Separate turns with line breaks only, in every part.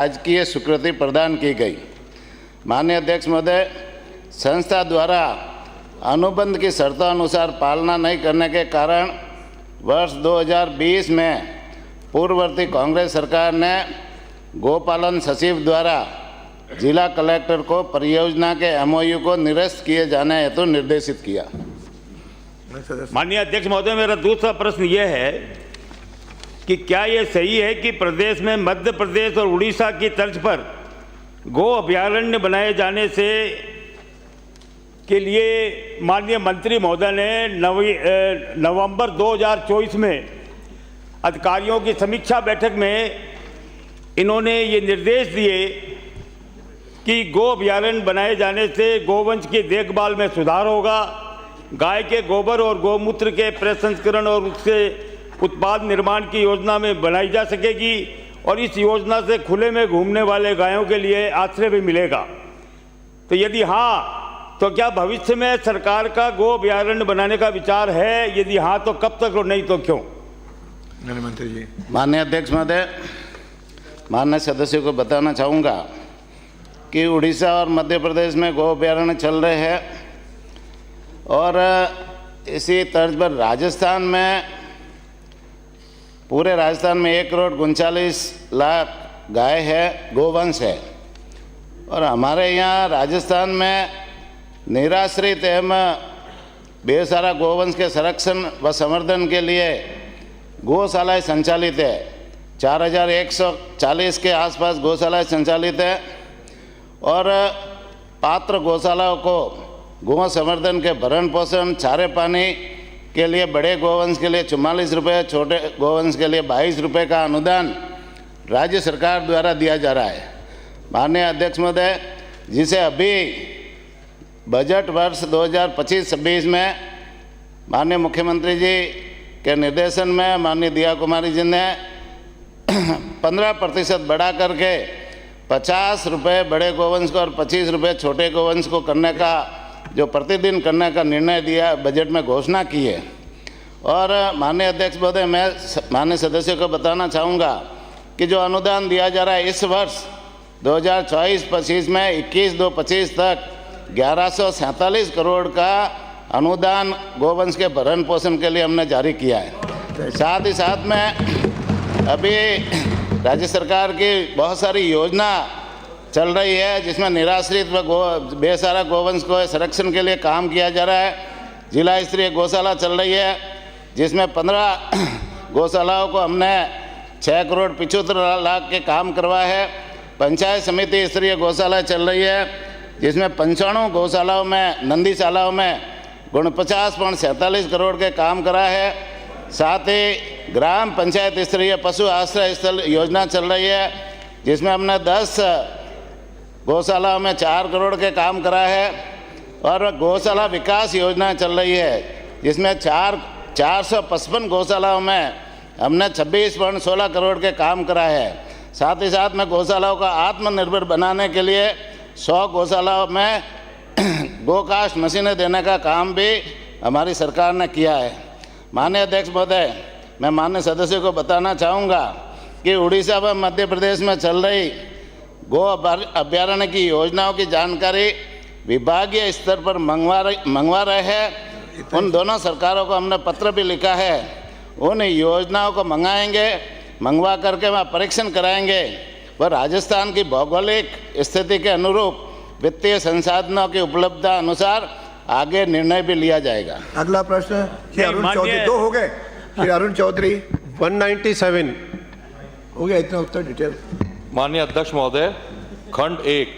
राजकीय स्वीकृति प्रदान की गई। माननीय अध्यक्ष महोदय, संस्था द्वारा अनुबंध की शर्तों अनुसार पालना नहीं करने के कारण वर्ष 2020 में पूर्ववर्ती कांग्रेस सरकार ने गोपालन सचिव द्वारा जिला कलेक्टर को परियोजना के एमओयू को निरस्त किए जाने हेतु निर्देशित किया।
माननीय अध्यक्ष महोदय, मेरा दूसरा प्रश्न यह है कि क्या ये सही है कि प्रदेश में मध्य प्रदेश और उड़ीसा की तर्ज पर गो अभयारण्य बनाए जाने से के लिए माननीय मंत्री महोदय ने नवंबर 2024 में अधिकारियों की समीक्षा बैठक में इन्होंने ये निर्देश दिए कि गो अभयारण्य बनाए जाने से गोवंश की देखभाल में सुधार होगा, गाय के गोबर और गौमूत्र के प्रसंस्करण और उससे उत्पाद निर्माण की योजना में बनाई जा सकेगी और इस योजना से खुले में घूमने वाले गायों के लिए आश्रय भी मिलेगा। तो यदि हाँ, तो क्या भविष्य में सरकार का गो अभयारण्य बनाने का विचार है? यदि हाँ तो कब तक और नहीं तो क्यों?
मंत्री जी।
माननीय अध्यक्ष महोदय, माननीय सदस्यों को बताना चाहूँगा कि उड़ीसा और मध्य प्रदेश में गो अभयारण्य चल रहे हैं और इसी तर्ज पर राजस्थान में, पूरे राजस्थान में 1,39,00,000 गाय है, गोवंश है। और हमारे यहाँ राजस्थान में निराश्रित एवं बेसहारा गोवंश के संरक्षण व संवर्धन के लिए गौशालाएँ संचालित है। 4,140 के आसपास गौशालाएँ संचालित है और पात्र गौशालाओं को गौ संवर्धन के भरण पोषण, चारे पानी के लिए बड़े गोवंश के लिए 44 रुपये, छोटे गोवंश के लिए 22 रुपये का अनुदान राज्य सरकार द्वारा दिया जा रहा है। माननीय अध्यक्ष महोदय, जिसे अभी बजट वर्ष 2025-26 में माननीय मुख्यमंत्री जी के निर्देशन में माननीय दिया कुमारी जी ने 15% बढ़ा करके 50 रुपये बड़े गोवंश को और 25 रुपये छोटे गोवंश को करने का, जो प्रतिदिन करने का निर्णय दिया, बजट में घोषणा की है। और माननीय अध्यक्ष महोदय, मैं माननीय सदस्यों को बताना चाहूँगा कि जो अनुदान दिया जा रहा है इस वर्ष 2024-25 में 21-2-25 तक 1147 करोड़ का अनुदान गोवंश के भरण पोषण के लिए हमने जारी किया है। साथ ही साथ में अभी राज्य सरकार की बहुत सारी योजना चल रही है जिसमें निराश्रित व बेसहारा गोवंश को संरक्षण के लिए काम किया जा रहा है। जिला स्तरीय गौशाला चल रही है जिसमें 15 गौशालाओं को हमने 6,75,00,000 के काम करवाए है। पंचायत समिति स्तरीय गौशाला चल रही है जिसमें 95 गौशालाओं में, नंदीशालाओं में 49.47 करोड़ के काम करा है। साथ ही ग्राम पंचायत स्तरीय पशु आश्रय स्थल योजना चल रही है जिसमें हमने 10 गौशालाओं में 4 करोड़ के काम करा है और गौशाला विकास योजना चल रही है जिसमें 455 गौशालाओं में हमने 26.16 करोड़ के काम करा है। साथ ही साथ में गौशालाओं का आत्मनिर्भर बनाने के लिए 100 गौशालाओं में गोकास्ट मशीनें देने का काम भी हमारी सरकार ने किया है। माननीय अध्यक्ष महोदय, मैं माननीय सदस्यों को बताना चाहूँगा कि उड़ीसा व मध्य प्रदेश में चल रही गो अभयारण्य की योजनाओं की जानकारी विभागीय स्तर पर मंगवा रहे हैं। उन दोनों सरकारों को हमने पत्र भी लिखा है। उन योजनाओं को मंगवा करके वहाँ परीक्षण कराएंगे व राजस्थान की भौगोलिक स्थिति के अनुरूप वित्तीय संसाधनों की उपलब्धता अनुसार आगे निर्णय भी लिया जाएगा।
अगला प्रश्न श्री अरुण चौधरी। 2 हो गए। श्री अरुण चौधरी
197
हो गया, इतना उत्तर डिटेल।
माननीय अध्यक्ष महोदय, खंड 1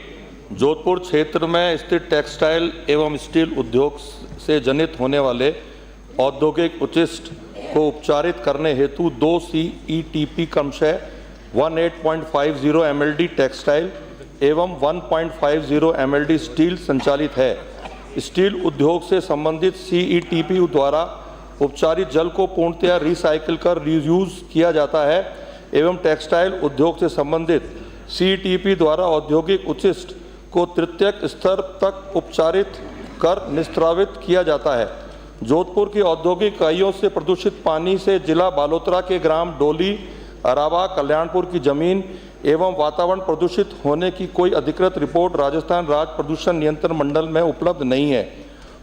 जोधपुर क्षेत्र में स्थित टेक्सटाइल एवं स्टील उद्योग से जनित होने वाले औद्योगिक उचिष्ट को उपचारित करने हेतु 2 CETP क्रमशः 18.50 MLD टेक्सटाइल एवं 1.50 MLD स्टील संचालित है। स्टील उद्योग से संबंधित CETP द्वारा उपचारित जल को पूर्णतया रिसाइकिल कर रीयूज किया जाता है एवं टेक्सटाइल उद्योग से संबंधित CETP द्वारा औद्योगिक उचिष्ट को तृतीयक स्तर तक उपचारित कर निस्त्रावित किया जाता है। जोधपुर की औद्योगिक इकाइयों से प्रदूषित पानी से जिला बालोतरा के ग्राम डोली, अरावा, कल्याणपुर की जमीन एवं वातावरण प्रदूषित होने की कोई अधिकृत रिपोर्ट राजस्थान राज्य प्रदूषण नियंत्रण मंडल में उपलब्ध नहीं है।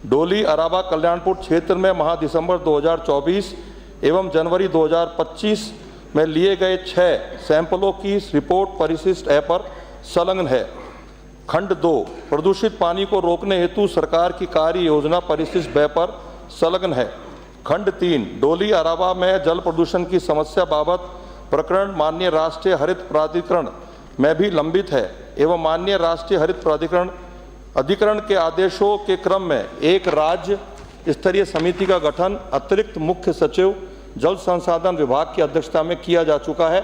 डोली अराबा कल्याणपुर क्षेत्र में माह दिसंबर 2024 एवं जनवरी 2025 में लिए गए 6 सैंपलों की रिपोर्ट परिशिष्ट ऐप पर संलग्न है। खंड 2 प्रदूषित पानी को रोकने हेतु सरकार की कार्य योजना परिशिष्ट व्यय पर संलग्न है। खंड 3 डोली अराबा में जल प्रदूषण की समस्या बाबत प्रकरण माननीय राष्ट्रीय हरित प्राधिकरण में भी लंबित है एवं माननीय राष्ट्रीय हरित प्राधिकरण अधिकरण के आदेशों के क्रम में एक राज्य स्तरीय समिति का गठन अतिरिक्त मुख्य सचिव जल संसाधन विभाग की अध्यक्षता में किया जा चुका है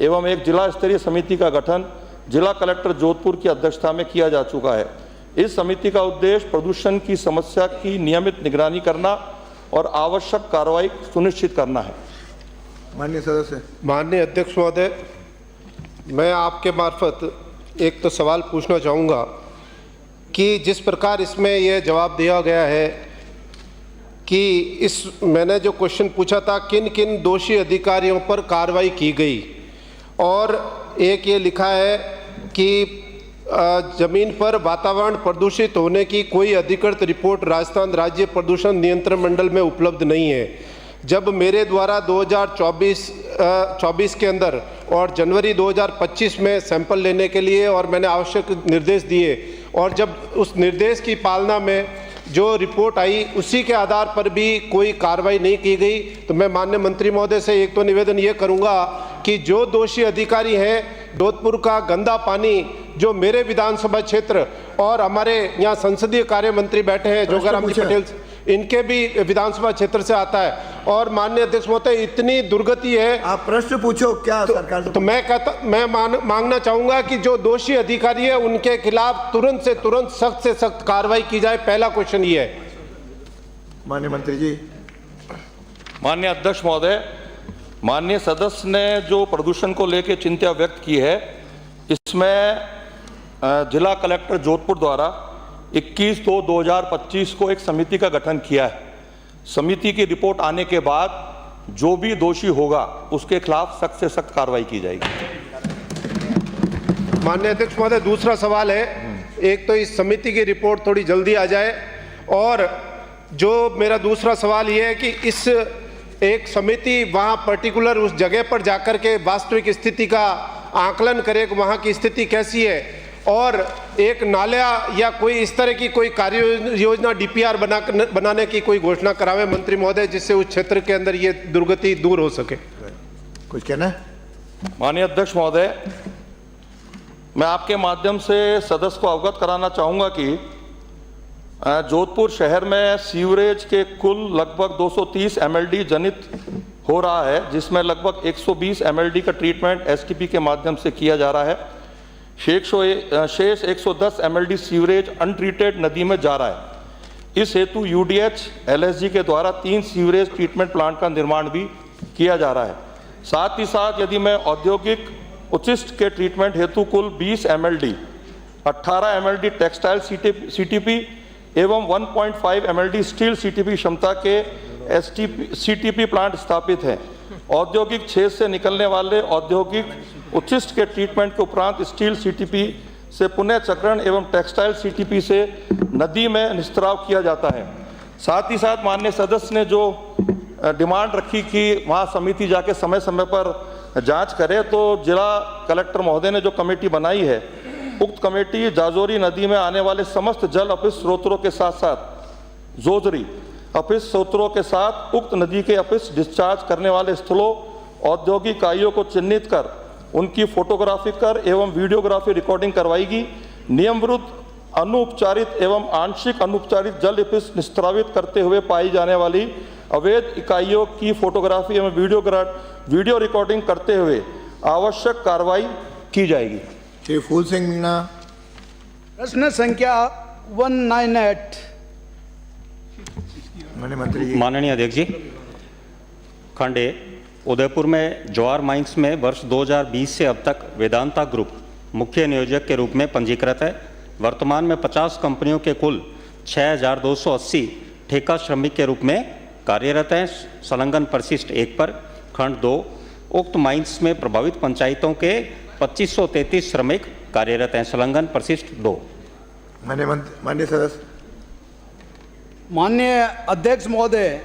एवं एक जिला स्तरीय समिति का गठन जिला कलेक्टर जोधपुर की अध्यक्षता में किया जा चुका है। इस समिति का उद्देश्य प्रदूषण की समस्या की नियमित निगरानी करना और आवश्यक कार्रवाई सुनिश्चित करना है।
माननीय सदस्य।
माननीय अध्यक्ष महोदय, मैं आपके मार्फत एक तो सवाल पूछना चाहूँगा कि जिस प्रकार इसमें यह जवाब दिया गया है कि मैंने जो क्वेश्चन पूछा था किन किन दोषी अधिकारियों पर कार्रवाई की गई, और एक ये लिखा है कि जमीन पर वातावरण प्रदूषित होने की कोई अधिकृत रिपोर्ट राजस्थान राज्य प्रदूषण नियंत्रण मंडल में उपलब्ध नहीं है। जब मेरे द्वारा 2024 के अंदर और जनवरी 2025 में सैंपल लेने के लिए और मैंने आवश्यक निर्देश दिए, और जब उस निर्देश की पालना में जो रिपोर्ट आई उसी के आधार पर भी कोई कार्रवाई नहीं की गई, तो मैं माननीय मंत्री महोदय से एक तो निवेदन ये करूंगा कि जो दोषी अधिकारी हैं जोधपुर का गंदा पानी जो मेरे विधानसभा क्षेत्र और हमारे यहाँ संसदीय कार्य मंत्री बैठे हैं जोगाराम जी पटेल, इनके भी विधानसभा क्षेत्र से आता है, और माननीय अध्यक्ष महोदय इतनी दुर्गति है।
आप प्रश्न पूछो क्या सरकार से।
तो मैं मांगना चाहूंगा कि जो दोषी अधिकारी है उनके खिलाफ तुरंत से तुरंत सख्त से सख्त कार्रवाई की जाए। पहला क्वेश्चन ये है।
माननीय मंत्री जी।
माननीय अध्यक्ष महोदय, माननीय सदस्य ने जो प्रदूषण को लेकर चिंता व्यक्त की है, इसमें जिला कलेक्टर जोधपुर द्वारा 21/2/2025 को एक समिति का गठन किया है। समिति की रिपोर्ट आने के बाद जो भी दोषी होगा उसके खिलाफ सख्त से सख्त कार्रवाई की जाएगी।
माननीय अध्यक्ष महोदय, दूसरा सवाल है, एक तो इस समिति की रिपोर्ट थोड़ी जल्दी आ जाए, और जो मेरा दूसरा सवाल ये है कि इस एक समिति वहाँ पर्टिकुलर उस जगह पर जाकर के वास्तविक स्थिति का आकलन करे कि वहाँ की स्थिति कैसी है, और एक नाला या कोई इस तरह की कोई कार्य योजना डीपीआर बनाने की कोई घोषणा करावे मंत्री महोदय, जिससे उस क्षेत्र के अंदर ये दुर्गति दूर हो सके।
कुछ कहना है?
माननीय अध्यक्ष महोदय, मैं आपके माध्यम से सदस्य को अवगत कराना चाहूँगा कि जोधपुर शहर में सीवरेज के कुल लगभग 230 MLD जनित हो रहा है, जिसमें लगभग 120 MLD का ट्रीटमेंट STP के माध्यम से किया जा रहा है। शेष 110 MLD सीवरेज अनट्रीटेड नदी में जा रहा है। इस हेतु UDH LSG के द्वारा 3 सीवरेज ट्रीटमेंट प्लांट का निर्माण भी किया जा रहा है। साथ ही साथ यदि मैं औद्योगिक उचिष्ट के ट्रीटमेंट हेतु कुल 20 MLD, 18 MLD टेक्सटाइल CTP एवं 1.5 MLD स्टील CTP क्षमता के CTP प्लांट स्थापित हैं। औद्योगिक क्षेत्र से निकलने वाले औद्योगिक उचिष्ट के ट्रीटमेंट के उपरांत स्टील CTP से पुनः चक्रण एवं टेक्सटाइल CTP से नदी में निस्ताव किया जाता है। साथ ही साथ माननीय सदस्य ने जो डिमांड रखी कि वहाँ समिति जाके समय समय पर जांच करे, तो जिला कलेक्टर महोदय ने जो कमेटी बनाई है, उक्त कमेटी जाजोरी नदी में आने वाले समस्त जल अपशिष्ट स्रोतों के साथ साथ जोजरी अपशिष्ट स्रोतों के साथ उक्त नदी के अपशिष्ट डिस्चार्ज करने वाले स्थलों औद्योगिक इकाइयों को चिन्हित कर उनकी फोटोग्राफी कर एवं वीडियोग्राफी रिकॉर्डिंग करवाएगी। नियम विरुद्ध अनुपचारित एवं आंशिक अनुपचारित जल अपशिष्ट निस्तावित करते हुए पाई जाने वाली अवैध इकाइयों की फोटोग्राफी एवं वीडियो रिकॉर्डिंग करते हुए आवश्यक कार्रवाई की जाएगी।
श्री फूल सिंह मीणा।
प्रश्न संख्या 198।
माननीय मंत्री जी।
माननीय अध्यक्ष जी, खंड ए उदयपुर में ज्वार माइंस में वर्ष 2020 से अब तक वेदांता ग्रुप मुख्य नियोजक के रूप में पंजीकृत है। वर्तमान में 50 कंपनियों के कुल 6280 ठेका श्रमिक के रूप में कार्यरत हैं। संलग्न परिशिष्ट 1 पर खंड 2 उक्त माइंस में प्रभावित पंचायतों के 2533 श्रमिक कार्यरत हैं। संलग्न परिशिष्ट 2।
माननीय सदस्य।
माननीय अध्यक्ष महोदय,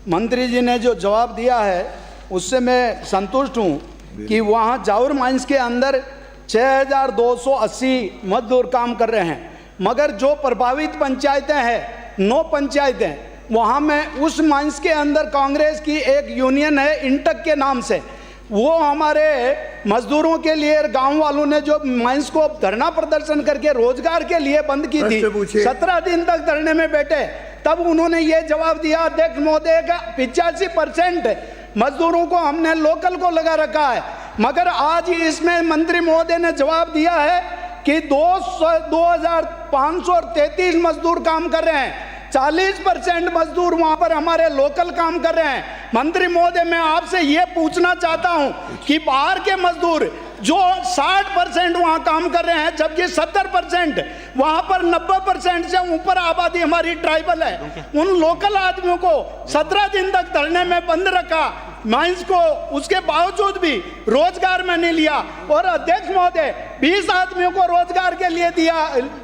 मंत्री जी ने जो जवाब दिया है उससे मैं संतुष्ट हूँ कि वहाँ जाउर माइंस के अंदर 6280 मजदूर काम कर रहे हैं, मगर जो प्रभावित पंचायतें हैं 9 पंचायतें, वहाँ में उस माइंस के अंदर कांग्रेस की एक यूनियन है इंटक के नाम से, वो हमारे मजदूरों के लिए गांव वालों ने जो माइंस को धरना प्रदर्शन करके रोजगार के लिए बंद की थी, 17 दिन तक धरने में बैठे, तब उन्होंने ये जवाब दिया अध्यक्ष महोदय का 85% मजदूरों को हमने लोकल को लगा रखा है। मगर आज इसमें मंत्री महोदय ने जवाब दिया है कि 2533 मजदूर काम कर रहे हैं, 40% मजदूर वहां पर हमारे लोकल काम कर रहे हैं। मंत्री महोदय, मैं आपसे ये पूछना चाहता हूं कि बाहर के मजदूर जो 60% वहां काम कर रहे हैं, जबकि 70% वहां पर 90% से ऊपर आबादी हमारी ट्राइबल है, उन लोकल आदमियों को 17 दिन तक धरने में बंद रखा माइंस को, उसके बावजूद भी रोजगार में नहीं लिया। और अध्यक्ष महोदय 20 आदमियों को रोजगार के लिए दिया,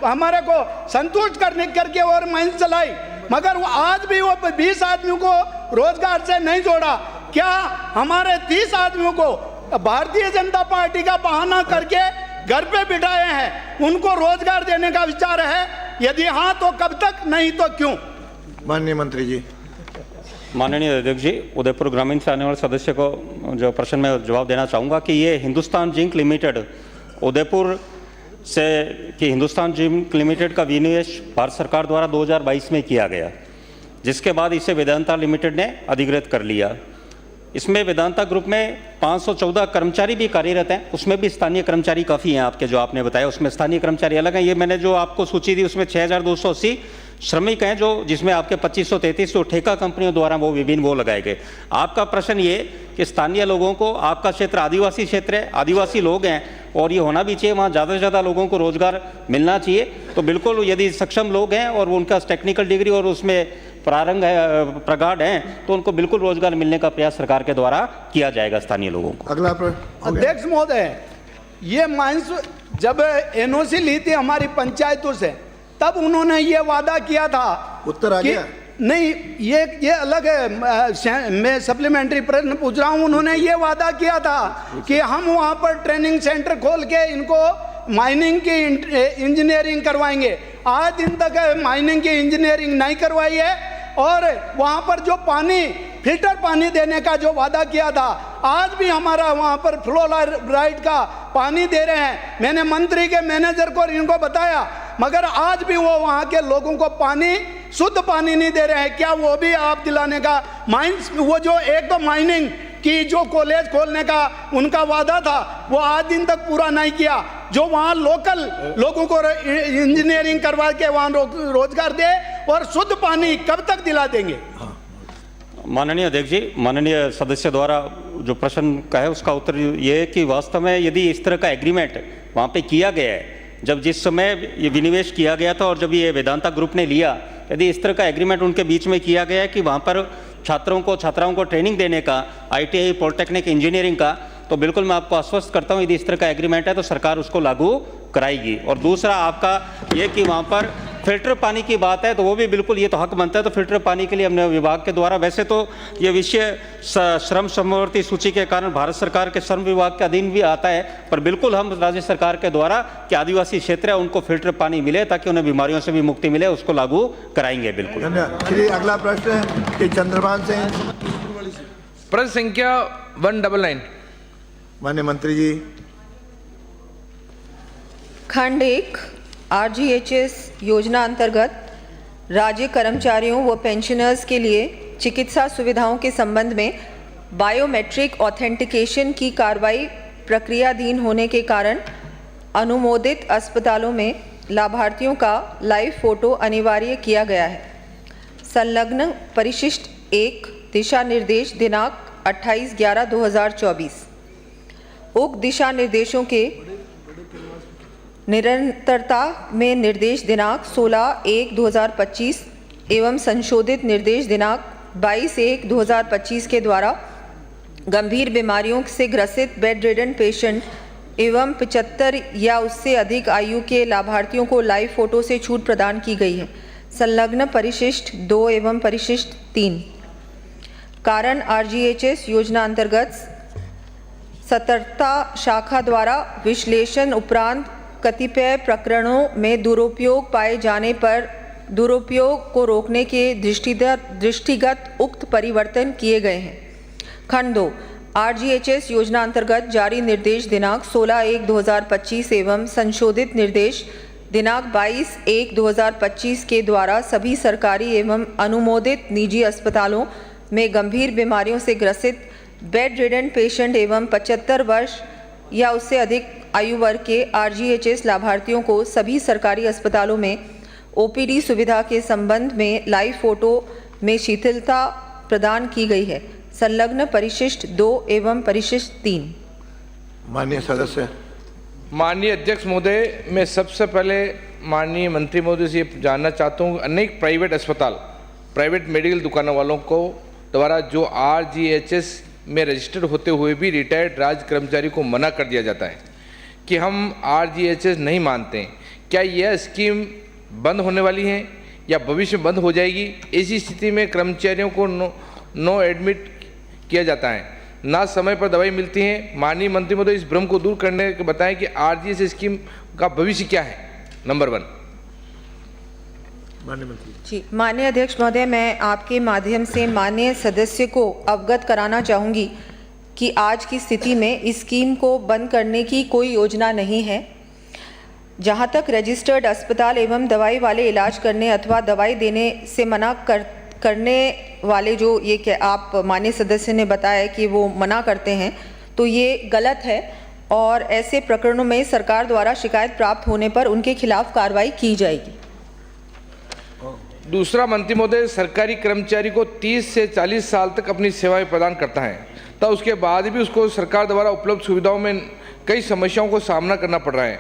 हमारे को संतुष्ट करके और माइंस चलाई, मगर वो आज भी वो 20 आदमियों को रोजगार से नहीं जोड़ा। क्या हमारे 30 आदमियों को भारतीय जनता पार्टी का बहाना करके घर पे बिठाए हैं, उनको रोजगार देने का विचार है? यदि हाँ तो कब तक, नहीं तो क्यों?
माननीय मंत्री जी।
माननीय अध्यक्ष जी, उदयपुर ग्रामीण से आने वाले सदस्य को जो प्रश्न में जवाब देना चाहूँगा कि ये हिंदुस्तान जिंक लिमिटेड उदयपुर से कि हिंदुस्तान जिंक लिमिटेड का विनिवेश भारत सरकार द्वारा 2022 में किया गया, जिसके बाद इसे वेदांता लिमिटेड ने अधिग्रहित कर लिया। इसमें वेदांता ग्रुप में 514 कर्मचारी भी कार्यरत हैं, उसमें भी स्थानीय कर्मचारी काफ़ी हैं। आपके जो आपने बताया उसमें स्थानीय कर्मचारी अलग हैं। ये मैंने जो आपको सूची दी उसमें 6280 श्रमिक हैं, जो जिसमें आपके 2533 जो ठेका कंपनियों द्वारा वो विभिन्न वो लगाए गए। आपका प्रश्न ये कि स्थानीय लोगों को, आपका क्षेत्र आदिवासी क्षेत्र है, आदिवासी लोग हैं और ये होना भी चाहिए, वहाँ ज़्यादा से ज़्यादा लोगों को रोजगार मिलना चाहिए। तो बिल्कुल यदि सक्षम लोग हैं और उनका टेक्निकल डिग्री और उसमें प्रारंभ है, प्रगाढ़ हैं, तो उनको बिल्कुल रोजगार मिलने का प्रयास सरकार के द्वारा किया जाएगा स्थानीय लोगों को।
अगला प्रश्न।
अध्यक्ष महोदय, ये माइंस जब एनओसी ली थी हमारी पंचायतों से, तब उन्होंने ये वादा किया था,
उत्तर आ गया?
नहीं, ये अलग है, मैं सप्लीमेंट्री प्रश्न पूछ रहा हूँ। उन्होंने ये वादा किया था कि हम वहाँ पर ट्रेनिंग सेंटर खोल के इनको माइनिंग की इंजीनियरिंग करवाएंगे। आज दिन तक माइनिंग की इंजीनियरिंग नहीं करवाई है, और वहाँ पर जो पानी, फिल्टर पानी देने का जो वादा किया था, आज भी हमारा वहाँ पर फ्लोराइड का पानी दे रहे हैं। मैंने मंत्री के मैनेजर को इनको बताया, मगर आज भी वो वहाँ के लोगों को पानी, शुद्ध पानी नहीं दे रहे हैं। क्या वो भी आप दिलाने का माइंस, वो जो एक तो माइनिंग की जो कॉलेज खोलने का उनका वादा था, वो आज दिन तक पूरा नहीं किया। जो वहाँ लोकल लोगों को इंजीनियरिंग करवा के वहाँ रोजगार दे, और शुद्ध पानी कब तक दिला देंगे?
माननीय अध्यक्ष जी, माननीय सदस्य द्वारा जो प्रश्न का है उसका उत्तर ये है कि वास्तव में यदि इस तरह का एग्रीमेंट वहाँ पे किया गया है, जब जिस समय ये विनिवेश किया गया था और जब ये वेदांता ग्रुप ने लिया, यदि इस तरह का एग्रीमेंट उनके बीच में किया गया है कि वहाँ पर छात्राओं को ट्रेनिंग देने का, ITI, पॉलिटेक्निक, इंजीनियरिंग का, तो बिल्कुल मैं आपको आश्वस्त करता हूँ यदि इस तरह का एग्रीमेंट है तो सरकार उसको लागू कराएगी। और दूसरा आपका ये कि वहाँ पर फिल्टर पानी की बात है, तो वो भी बिल्कुल ये तो हक बनता है, तो फिल्टर पानी के लिए हमने विभाग के द्वारा, वैसे तो ये विषय श्रम समवर्ती सूची के कारण भारत सरकार के श्रम विभाग के अधीन भी आता है, पर बिल्कुल हम राज्य सरकार के द्वारा कि आदिवासी क्षेत्र है उनको फिल्टर पानी मिले ताकि उन्हें बीमारियों से भी मुक्ति मिले, उसको लागू कराएंगे बिल्कुल।
धन्यवाद। अगला प्रश्न है कि चंद्रभान से।
प्रश्न संख्या 199।
माननीय मंत्री जी।
खंड 1 RGHS योजना अंतर्गत राज्य कर्मचारियों व पेंशनर्स के लिए चिकित्सा सुविधाओं के संबंध में बायोमेट्रिक ऑथेंटिकेशन की कार्रवाई प्रक्रियाधीन होने के कारण अनुमोदित अस्पतालों में लाभार्थियों का लाइव फोटो अनिवार्य किया गया है। संलग्न परिशिष्ट 1 दिशा निर्देश दिनांक 28/11/2024। उक्त दिशा निर्देशों के निरंतरता में निर्देश दिनांक 16/1/2025 एवं संशोधित निर्देश दिनांक 22/1/2025 के द्वारा गंभीर बीमारियों से ग्रसित बेड रिडन पेशेंट एवं 75 या उससे अधिक आयु के लाभार्थियों को लाइव फोटो से छूट प्रदान की गई है। संलग्न परिशिष्ट 2 एवं परिशिष्ट 3। कारण RGHS योजना अंतर्गत सतर्कता शाखा द्वारा विश्लेषण उपरांत कतिपय प्रकरणों में दुरुपयोग पाए जाने पर दुरुपयोग को रोकने के दृष्टिगत उक्त परिवर्तन किए गए हैं। खंड 2 RGHS योजना अंतर्गत जारी निर्देश दिनांक 16/1/2025 एवं संशोधित निर्देश दिनांक 22/1/2025 के द्वारा सभी सरकारी एवं अनुमोदित निजी अस्पतालों में गंभीर बीमारियों से ग्रसित बेड रिडन पेशेंट एवं 75 वर्ष या उससे अधिक आयु वर्ग के RGHS लाभार्थियों को सभी सरकारी अस्पतालों में OPD सुविधा के संबंध में लाइव फोटो में शिथिलता प्रदान की गई है। संलग्न परिशिष्ट 2 एवं परिशिष्ट 3।
माननीय सदस्य।
माननीय अध्यक्ष महोदय, मैं सबसे पहले माननीय मंत्री महोदय से ये जानना चाहता हूँ, अनेक प्राइवेट अस्पताल, प्राइवेट मेडिकल दुकानों वालों को द्वारा जो RGHS में रजिस्टर्ड होते हुए भी रिटायर्ड राज्य कर्मचारी को मना कर दिया जाता है कि हम RGHS नहीं मानते हैं। क्या यह स्कीम बंद होने वाली है या भविष्य में बंद हो जाएगी? ऐसी स्थिति में कर्मचारियों को नो एडमिट किया जाता है, ना समय पर दवाई मिलती है। माननीय मंत्री महोदय, इस भ्रम को दूर करने के बताएं कि RGHS स्कीम का भविष्य क्या है। नंबर 1।
माननीय मंत्री
जी, माननीय अध्यक्ष महोदय, मैं आपके माध्यम से माननीय सदस्य को अवगत कराना चाहूँगी कि आज की स्थिति में इस स्कीम को बंद करने की कोई योजना नहीं है। जहाँ तक रजिस्टर्ड अस्पताल एवं दवाई वाले इलाज करने अथवा दवाई देने से मना करने वाले जो ये आप माननीय सदस्य ने बताया कि वो मना करते हैं, तो ये गलत है और ऐसे प्रकरणों में सरकार द्वारा शिकायत प्राप्त होने पर उनके खिलाफ कार्रवाई की जाएगी।
दूसरा, मंत्री महोदय, सरकारी कर्मचारी को 30 से 40 साल तक अपनी सेवाएं प्रदान करता है, तब उसके बाद भी उसको सरकार द्वारा उपलब्ध सुविधाओं में कई समस्याओं को सामना करना पड़ रहा है।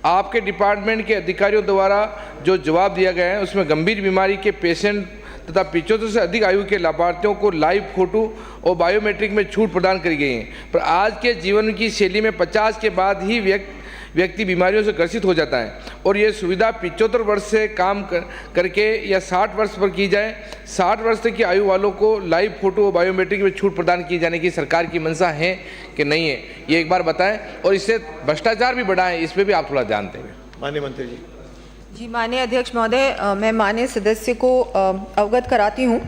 आपके डिपार्टमेंट के अधिकारियों द्वारा जो जवाब दिया गया है उसमें गंभीर बीमारी के पेशेंट तथा 75 से अधिक आयु के लाभार्थियों को लाइव फोटो और बायोमेट्रिक में छूट प्रदान करी गई है, पर आज के जीवन की शैली में 50 के बाद ही व्यक्ति बीमारियों से ग्रसित हो जाता है और ये सुविधा 75 वर्ष से काम करके या 60 वर्ष पर की जाए। 60 वर्ष तक की आयु वालों को लाइव फोटो और बायोमेट्रिक में छूट प्रदान की जाने की सरकार की मंशा है कि नहीं है, ये एक बार बताएं। और इससे भ्रष्टाचार भी बढ़ा है, इस पर भी आप थोड़ा ध्यान दें।
माननीय मंत्री जी।
जी, माननीय अध्यक्ष महोदय, मैं माननीय सदस्य को अवगत कराती हूँ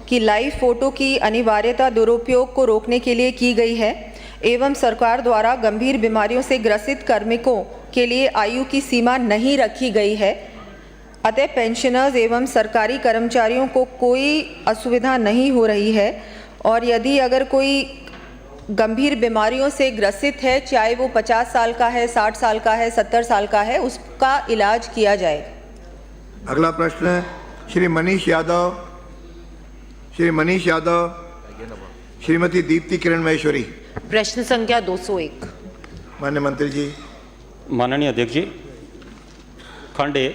कि लाइव फोटो की अनिवार्यता दुरुपयोग को रोकने के लिए की गई है एवं सरकार द्वारा गंभीर बीमारियों से ग्रसित कार्मिकों के लिए आयु की सीमा नहीं रखी गई है। अतः पेंशनर्स एवं सरकारी कर्मचारियों को कोई असुविधा नहीं हो रही है और यदि अगर कोई गंभीर बीमारियों से ग्रसित है, चाहे वो 50 साल का है, 60 साल का है, 70 साल का है, उसका इलाज किया जाए।
अगला प्रश्न है श्री मनीष यादव, श्रीमती दीप्ति किरण महेश्वरी।
प्रश्न संख्या 201।
माननीय मंत्री जी।
माननीय अध्यक्ष जी, खंड 1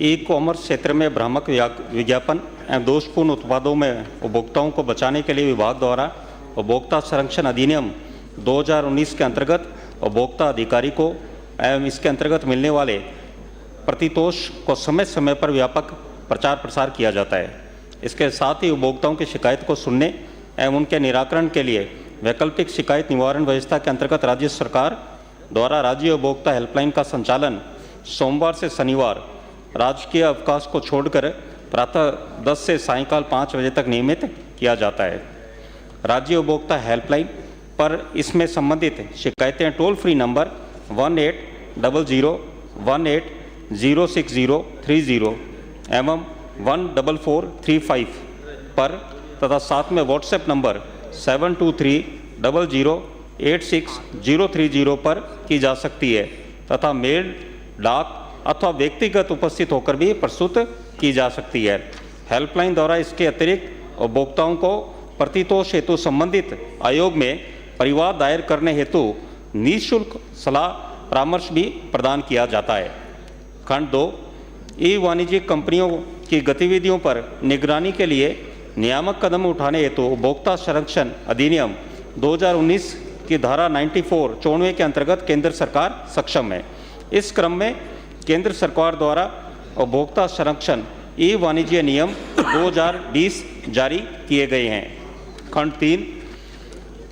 ई कॉमर्स क्षेत्र में भ्रामक विज्ञापन एवं दोषपूर्ण उत्पादों में उपभोक्ताओं को बचाने के लिए विभाग द्वारा उपभोक्ता संरक्षण अधिनियम 2019 के अंतर्गत उपभोक्ता अधिकारी को एवं इसके अंतर्गत मिलने वाले प्रतितोष को समय समय पर व्यापक प्रचार प्रसार किया जाता है। इसके साथ ही उपभोक्ताओं की शिकायत को सुनने एवं उनके निराकरण के लिए वैकल्पिक शिकायत निवारण व्यवस्था के अंतर्गत राज्य सरकार द्वारा राज्य उपभोक्ता हेल्पलाइन का संचालन सोमवार से शनिवार राजकीय अवकाश को छोड़कर प्रातः 10 से सायंकाल 5 बजे तक नियमित किया जाता है। राज्य उपभोक्ता हेल्पलाइन पर इसमें संबंधित शिकायतें टोल फ्री नंबर 1800180630 एवं 14435 पर तथा साथ में व्हाट्सएप नंबर 7230086030 पर की जा सकती है तथा मेल, डाक अथवा व्यक्तिगत उपस्थित होकर भी प्रस्तुत की जा सकती है। हेल्पलाइन द्वारा इसके अतिरिक्त उपभोक्ताओं को प्रतितोष हेतु संबंधित आयोग में परिवाद दायर करने हेतु निःशुल्क सलाह परामर्श भी प्रदान किया जाता है। खंड 2 ई वाणिज्यिक कंपनियों की गतिविधियों पर निगरानी के लिए नियामक कदम उठाने हेतु उपभोक्ता संरक्षण अधिनियम 2019 की धारा 94 के अंतर्गत केंद्र सरकार सक्षम है। इस क्रम में केंद्र सरकार द्वारा उपभोक्ता संरक्षण ई वाणिज्य नियम 2020 जारी किए गए हैं। खंड 3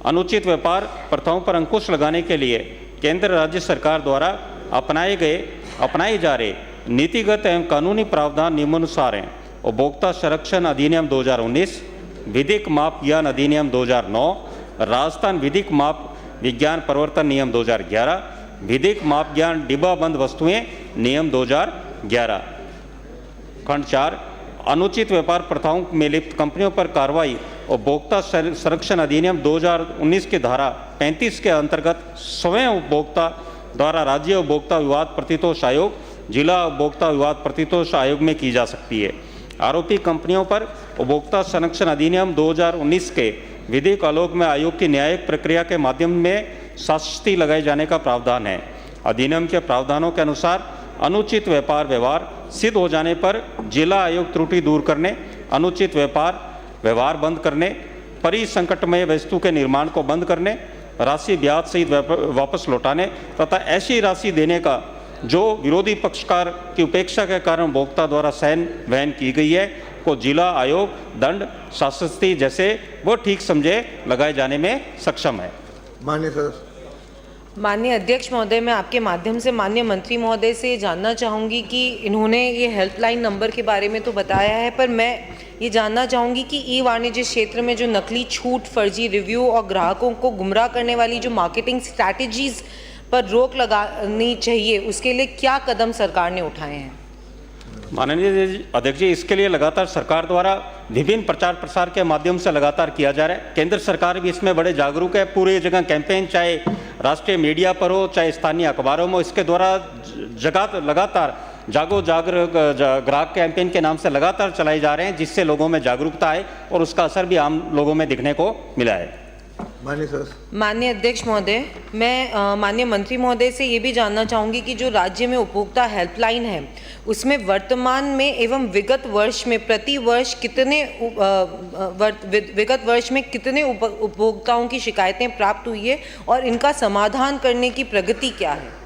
अनुचित व्यापार प्रथाओं पर अंकुश लगाने के लिए केंद्र राज्य सरकार द्वारा अपनाए जा रहे नीतिगत एवं कानूनी प्रावधान निम्नानुसार हैं। उपभोक्ता संरक्षण अधिनियम 2019, विधिक माप ज्ञान अधिनियम 2009, राजस्थान विधिक माप विज्ञान प्रवर्तन नियम 2011, विधिक माप ज्ञान डिब्बाबंद वस्तुएं नियम 2011। खंड 4 अनुचित व्यापार प्रथाओं में लिप्त कंपनियों पर कार्रवाई उपभोक्ता संरक्षण अधिनियम 2019 की धारा 35 के अंतर्गत स्वयं उपभोक्ता द्वारा राज्य उपभोक्ता विवाद प्रतितोष आयोग, जिला उपभोक्ता विवाद प्रतितोष आयोग में की जा सकती है। आरोपी कंपनियों पर उपभोक्ता संरक्षण अधिनियम 2019 के विधिक आलोक में आयोग की न्यायिक प्रक्रिया के माध्यम में शास्ति लगाए जाने का प्रावधान है। अधिनियम के प्रावधानों के अनुसार अनुचित व्यवहार सिद्ध हो जाने पर जिला आयोग त्रुटि दूर करने, अनुचित व्यवहार बंद करने, परिसंकटमय वस्तु के निर्माण को बंद करने, राशि ब्याज सहित वापस लौटाने तथा ऐसी राशि देने का जो विरोधी पक्षकार की उपेक्षा के कारण उपभोक्ता द्वारा सहन वहन की गई है को जिला आयोग दंड, शास्ति जैसे वो ठीक समझे लगाए जाने में सक्षम है।
माननीय सदस्य।
माननीय अध्यक्ष महोदय, मैं आपके माध्यम से माननीय मंत्री महोदय से जानना चाहूँगी कि इन्होंने ये हेल्पलाइन नंबर के बारे में तो बताया है, पर मैं ये जानना चाहूँगी कि ई वाणिज्य क्षेत्र में जो नकली छूट, फर्जी रिव्यू और ग्राहकों को गुमराह करने वाली जो मार्केटिंग स्ट्रैटेजीज पर रोक लगानी चाहिए, उसके लिए क्या कदम सरकार ने उठाए हैं?
माननीय अध्यक्ष जी, इसके लिए लगातार सरकार द्वारा विभिन्न प्रचार प्रसार के माध्यम से लगातार किया जा रहा है। केंद्र सरकार भी इसमें बड़े जागरूक है। पूरे जगह कैंपेन, चाहे राष्ट्रीय मीडिया पर हो, चाहे स्थानीय अखबारों में, इसके द्वारा लगातार ग्राहक कैंपेन के नाम से लगातार चलाए जा रहे हैं, जिससे लोगों में जागरूकता है और उसका असर भी आम लोगों में दिखने को मिला है।
माननीय अध्यक्ष महोदय, मैं माननीय मंत्री महोदय से ये भी जानना चाहूँगी कि जो राज्य में उपभोक्ता हेल्पलाइन है उसमें वर्तमान में एवं विगत वर्ष में प्रति वर्ष कितने उपभोक्ताओं की शिकायतें प्राप्त हुई है और इनका समाधान करने की प्रगति क्या है?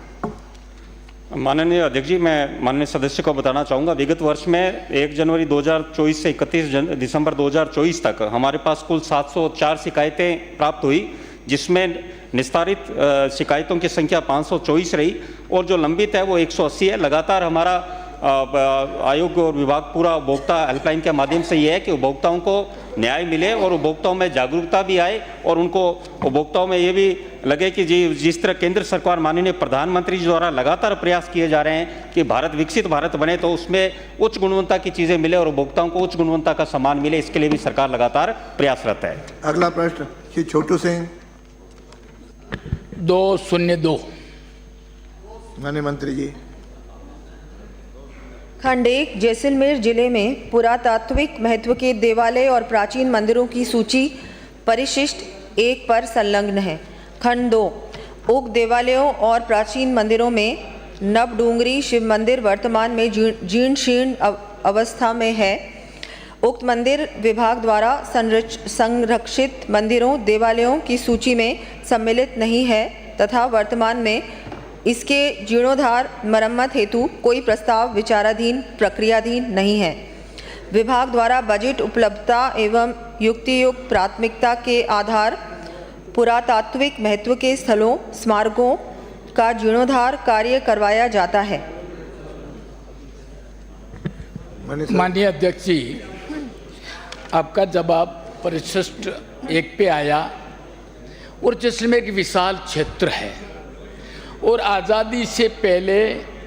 माननीय अध्यक्ष जी, मैं माननीय सदस्य को बताना चाहूँगा, विगत वर्ष में 1 जनवरी 2024 से 31 दिसंबर 2024 तक हमारे पास कुल 704 शिकायतें प्राप्त हुई, जिसमें निस्तारित शिकायतों की संख्या 524 रही और जो लंबित है वो 180 है। लगातार हमारा आयोग और विभाग पूरा उपभोक्ता हेल्पलाइन के माध्यम से ये है कि उपभोक्ताओं को न्याय मिले और उपभोक्ताओं में जागरूकता भी आए और उनको उपभोक्ताओं में ये भी लगे कि जिस तरह केंद्र सरकार माननीय प्रधानमंत्री जी द्वारा लगातार प्रयास किए जा रहे हैं कि भारत विकसित भारत बने, तो उसमें उच्च गुणवत्ता की चीज़ें मिले और उपभोक्ताओं को उच्च गुणवत्ता का सामान मिले, इसके लिए भी सरकार लगातार प्रयासरत है।
अगला प्रश्न श्री छोटू सिंह।
202।
माननीय मंत्री जी।
खंड 1 जैसलमेर जिले में पुरातात्विक महत्व के देवालय और प्राचीन मंदिरों की सूची परिशिष्ट 1 पर संलग्न है। खंड 2 उक्त देवालयों और प्राचीन मंदिरों में नवडूंगरी शिव मंदिर वर्तमान में जीर्ण शीर्ण अवस्था में है। उक्त मंदिर विभाग द्वारा संरक्षित मंदिरों देवालयों की सूची में सम्मिलित नहीं है तथा वर्तमान में इसके जीर्णोद्धार मरम्मत हेतु कोई प्रस्ताव विचाराधीन प्रक्रियाधीन नहीं है। विभाग द्वारा बजट उपलब्धता एवं युक्तियुक्त प्राथमिकता के आधार पुरातात्विक महत्व के स्थलों स्मारकों का जीर्णोद्धार कार्य करवाया जाता है।
माननीय अध्यक्ष जी, आपका जवाब परिशिष्ट 1 पे आया और जैसलमेर एक विशाल क्षेत्र है और आज़ादी से पहले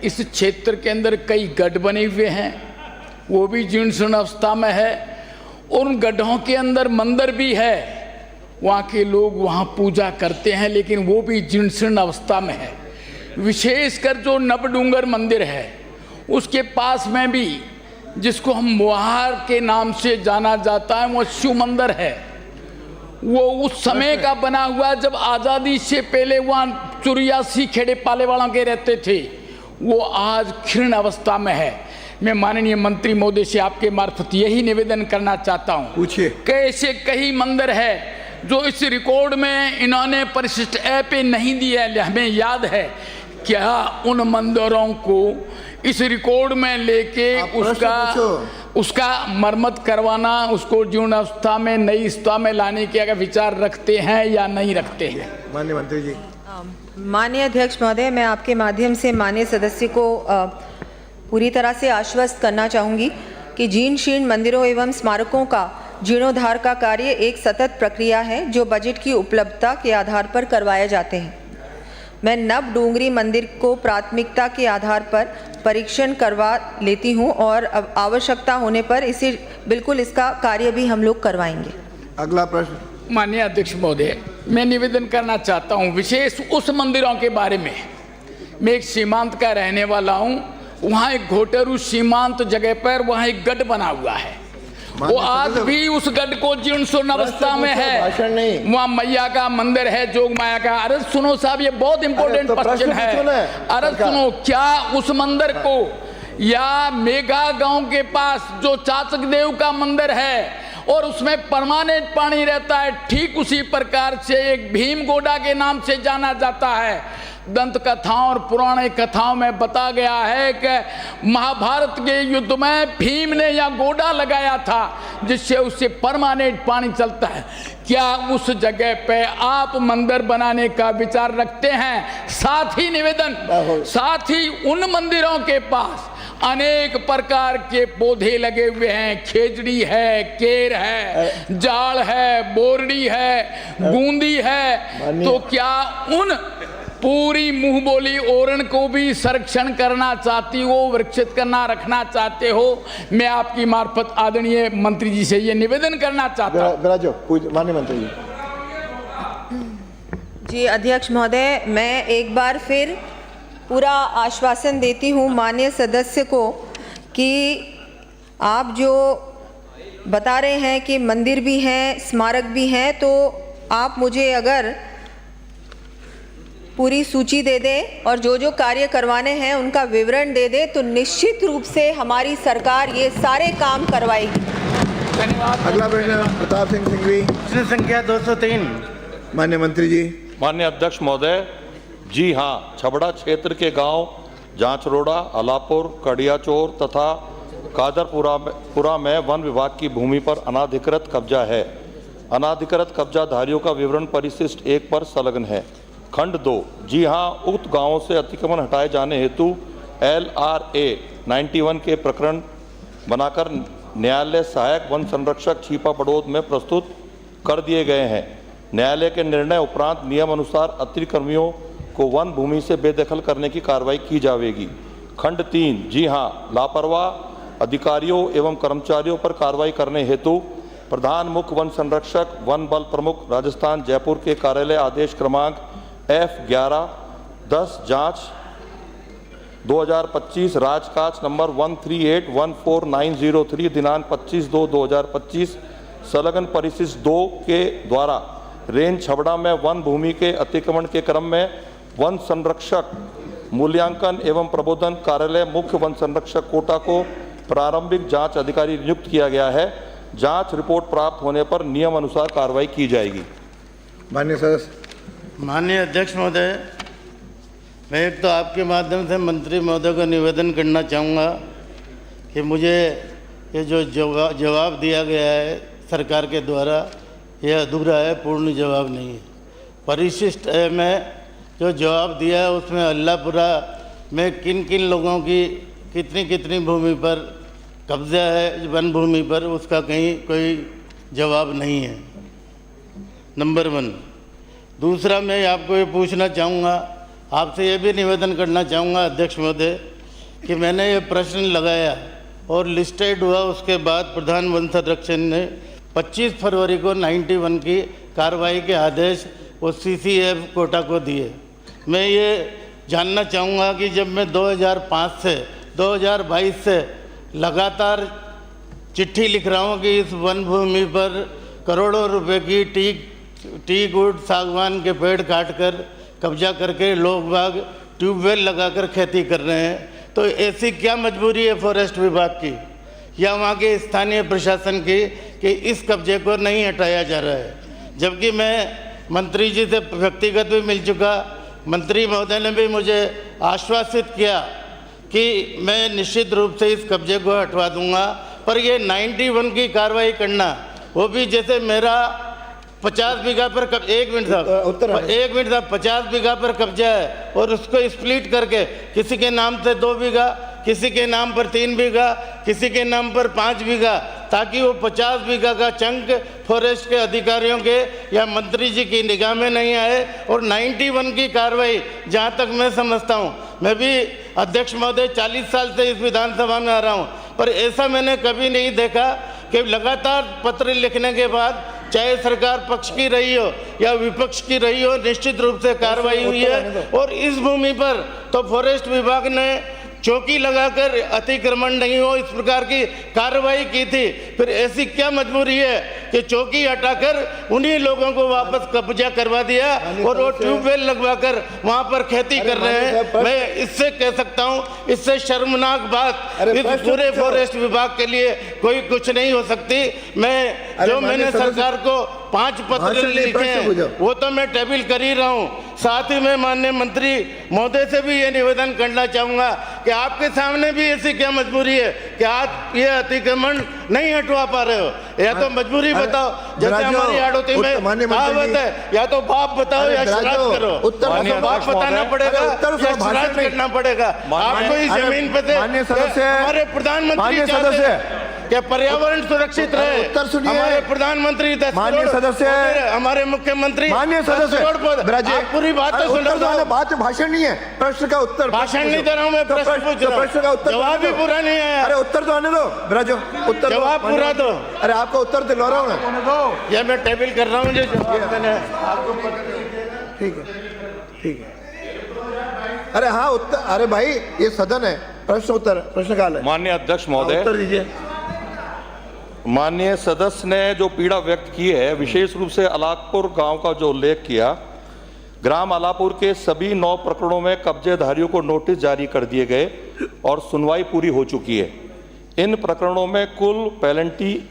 इस क्षेत्र के अंदर कई गढ़ बने हुए हैं, वो भी जीर्ण शीर्ण अवस्था में है और उन गड्ढों के अंदर मंदिर भी है, वहाँ के लोग वहाँ पूजा करते हैं, लेकिन वो भी जीर्ण शीर्ण अवस्था में है। विशेषकर जो नवडूंगर मंदिर है उसके पास में भी, जिसको हम मोहार के नाम से जाना जाता है, वो शिव मंदिर है। वो उस समय का बना हुआ जब आज़ादी से पहले वहाँ 84 खेड़े पाले वालों के रहते थे, वो आज क्षीण अवस्था में है। मैं माननीय मंत्री महोदय से आपके मार्फत यही निवेदन करना चाहता हूँ,
पूछिए।
कैसे कई मंदिर है जो इस रिकॉर्ड में इन्होंने परिशिष्ट ए पे नहीं दिया है, हमें याद है, क्या उन मंदिरों को इस रिकॉर्ड में लेके उसका मरम्मत करवाना, उसको जीर्णावस्था में नई अवस्था में लाने के अगर विचार रखते हैं या नहीं रखते हैं?
माननीय मंत्री जी।
माननीय अध्यक्ष महोदय, मैं आपके माध्यम से माननीय सदस्य को पूरी तरह से आश्वस्त करना चाहूँगी कि जीर्ण शीर्ण मंदिरों एवं स्मारकों का जीर्णोद्धार का कार्य एक सतत प्रक्रिया है जो बजट की उपलब्धता के आधार पर करवाए जाते हैं। मैं नव डूंगरी मंदिर को प्राथमिकता के आधार पर परीक्षण करवा लेती हूं और अब आवश्यकता होने पर इसे बिल्कुल इसका कार्य भी हम लोग करवाएंगे।
अगला प्रश्न।
माननीय अध्यक्ष महोदय, मैं निवेदन करना चाहता हूं विशेष उस मंदिरों के बारे में। मैं एक सीमांत का रहने वाला हूं, वहाँ एक घोटेरू सीमांत जगह पर वहाँ एक गढ़ बना हुआ है, वो आज भी उस गढ़ को जीर्ण शीर्ण अवस्था में है। वहाँ मैया का मंदिर है, जोग माया का। अरे सुनो साहब, ये बहुत इंपॉर्टेंट क्वेश्चन है। अरे सुनो, क्या उस मंदिर को या मेघा गांव के पास जो चाचक देव का मंदिर है और उसमें परमानेंट पानी रहता है, ठीक उसी प्रकार से एक भीम गोडा के नाम से जाना जाता है। दंत कथाओं और पुराने कथाओं में बता गया है कि महाभारत के युद्ध में भीम ने यह गोडा लगाया था जिससे उससे परमानेंट पानी चलता है। क्या उस जगह पे आप मंदिर बनाने का विचार रखते हैं? साथ ही निवेदन, साथ ही उन मंदिरों के पास अनेक प्रकार के पौधे लगे हुए हैं, खेजड़ी है, केर है, जाड़ है, बोरडी है, बूंदी है, तो क्या उन पूरी मुंह बोली ओरण को भी संरक्षण करना चाहती हो, विकसित करना रखना चाहते हो? मैं आपकी मार्फत आदरणीय मंत्री जी से ये निवेदन करना चाहता हूँ।
माननीय मंत्री
जी अध्यक्ष महोदय, मैं एक बार फिर पूरा आश्वासन देती हूँ माननीय सदस्य को कि आप जो बता रहे हैं कि मंदिर भी हैं, स्मारक भी हैं, तो आप मुझे अगर पूरी सूची दे दें और जो जो कार्य करवाने हैं उनका विवरण दे दें तो निश्चित रूप से हमारी सरकार ये सारे काम करवाएगी।
धन्यवाद।
अगला प्रश्न प्रताप सिंह सिंघवी,
प्रश्न संख्या 203।
माननीय मंत्री जी।
माननीय अध्यक्ष महोदय, जी हाँ, छबड़ा क्षेत्र के गांव जांचरोड़ा, अलापुर, कड़ियाचोर तथा कादरपुरा में वन विभाग की भूमि पर अनाधिकृत कब्जा है। अनाधिकृत कब्जाधारियों का विवरण परिशिष्ट 1 पर संलग्न है। खंड 2, जी हाँ, उक्त गांवों से अतिक्रमण हटाए जाने हेतु LRA 91 के प्रकरण बनाकर न्यायालय सहायक वन संरक्षक छिपा पड़ोद में प्रस्तुत कर दिए गए हैं। न्यायालय के निर्णय उपरांत नियम अनुसार अतिक्रमियों को वन भूमि से बेदखल करने की कार्रवाई की जाएगी। खंड 3, जी हाँ, लापरवाह अधिकारियों एवं कर्मचारियों पर कार्रवाई करने हेतु प्रधान मुख्य वन संरक्षक वन बल प्रमुख राजस्थान जयपुर के कार्यालय आदेश क्रमांक F1110 जांच 2025 राजकाज नंबर 1381493 दिनांक 25/2/2025 संलग्न परिशिष्ट 2 के द्वारा रेंज छबड़ा में वन भूमि के अतिक्रमण के क्रम में वन संरक्षक मूल्यांकन एवं प्रबोधन कार्यालय मुख्य वन संरक्षक कोटा को प्रारंभिक जांच अधिकारी नियुक्त किया गया है। जांच रिपोर्ट प्राप्त होने पर नियम अनुसार कार्रवाई की जाएगी।
माननीय सदस्य।
माननीय अध्यक्ष महोदय, मैं एक तो आपके माध्यम से मंत्री महोदय को निवेदन करना चाहूँगा कि मुझे ये जो जवाब दिया गया है सरकार के द्वारा, यह अधूरा है, पूर्ण जवाब नहीं है। परिशिष्ट में जो जवाब दिया है उसमें अल्लाहपुरा में किन किन लोगों की कितनी कितनी भूमि पर कब्जा है वन भूमि पर, उसका कहीं कोई जवाब नहीं है, नंबर 1। दूसरा, मैं आपको ये पूछना चाहूँगा, आपसे ये भी निवेदन करना चाहूँगा अध्यक्ष महोदय कि मैंने ये प्रश्न लगाया और लिस्टेड हुआ, उसके बाद प्रधान वन संरक्षण ने 25 फरवरी को 91 की कार्रवाई के आदेश वो CCF कोटा को दिए। मैं ये जानना चाहूँगा कि जब मैं 2005 से 2022 से लगातार चिट्ठी लिख रहा हूँ कि इस वन भूमि पर करोड़ों रुपए की टीक वुड सागवान के पेड़ काटकर कब्जा करके लोग बाग ट्यूबवेल लगाकर खेती कर रहे हैं, तो ऐसी क्या मजबूरी है फॉरेस्ट विभाग की या वहाँ के स्थानीय प्रशासन की कि इस कब्जे को नहीं हटाया जा रहा है?
जबकि मैं मंत्री जी से व्यक्तिगत भी मिल चुका। मंत्री महोदय ने भी मुझे आश्वासित किया कि मैं निश्चित रूप से इस कब्जे को हटवा दूंगा, पर ये 91 की कार्रवाई करना, वो भी जैसे मेरा 50 बीघा पर 1 मिनट साहब 50 बीघा पर कब्जा है और उसको स्प्लिट करके किसी के नाम से 2 बीघा, किसी के नाम पर 3 बीघा, किसी के नाम पर 5 बीघा, ताकि वो 50 बीघा का चंक फॉरेस्ट के अधिकारियों के या मंत्री जी की निगाह में नहीं आए। और 91 की कार्रवाई जहाँ तक मैं समझता हूँ, मैं भी अध्यक्ष महोदय 40 साल से इस विधानसभा में आ रहा हूँ, पर ऐसा मैंने कभी नहीं देखा कि लगातार पत्र लिखने के बाद, चाहे सरकार पक्ष की रही हो या विपक्ष की रही हो, निश्चित रूप से कार्रवाई हुई है। और इस भूमि पर तो फॉरेस्ट विभाग ने चौकी लगाकर अतिक्रमण नहीं हो इस प्रकार की कार्रवाई की थी, फिर ऐसी क्या मजबूरी है कि चौकी हटाकर उन्हीं लोगों को वापस कब्जा करवा दिया और वो ट्यूबवेल लगवाकर वहां पर खेती कर रहे हैं। मैं इससे कह सकता हूं, इससे शर्मनाक बात इस पूरे फॉरेस्ट विभाग के लिए कोई कुछ नहीं हो सकती। मैंने सरकार को 5 पत्र लिखे हैं, वो तो मैं टेबल कर ही रहा हूँ। साथ ही मैं माननीय मंत्री महोदय से भी ये निवेदन करना चाहूँगा कि आपके सामने भी ऐसी क्या मजबूरी है कि आप ये अतिक्रमण नहीं हटवा पा रहे हो, या तो मजबूरी बताओ, जैसे हमारी आड़ोती में कहावत है, या तो बाप बताओ या श्राद्ध करो। तो बाप बताना पड़ेगा या श्राद्ध करना पड़ेगा। आपको इस जमीन पे हमारे प्रधानमंत्री चाहते हैं कि पर्यावरण सुरक्षित रहे।
उत्तर सुनिए
हमारे प्रधानमंत्री,
माननीय सदस्य,
हमारे मुख्यमंत्री,
माननीय सदस्य,
पूरी बात तो सुन लो।
बात भाषण नहीं है, प्रश्न का उत्तर।
भाषण नहीं दे रहा हूँ मैं, प्रश्न पूछ रहा हूँ।
प्रश्न का उत्तर
जवाब भी पूरा नहीं आया।
अरे उत्तर तो आने दो ब्राजो, उत्तर
जवाब पूरा दो।
अरे आपका उत्तर दिलवा रहा हूँ मैं,
ये मैं टेबल कर रहा हूँ, जो जवाब देना है आपको।
ठीक है, ठीक है। अरे हाँ उत्तर, अरे भाई ये सदन है, प्रश्न उत्तर, प्रश्नकाल है।
माननीय अध्यक्ष महोदय,
उत्तर दीजिए।
माननीय सदस्य ने जो पीड़ा व्यक्त की है, विशेष रूप से अलाकपुर गांव का जो उल्लेख किया, ग्राम अलापुर के सभी 9 प्रकरणों में कब्जेधारियों को नोटिस जारी कर दिए गए और सुनवाई पूरी हो चुकी है। इन प्रकरणों में कुल पेनल्टी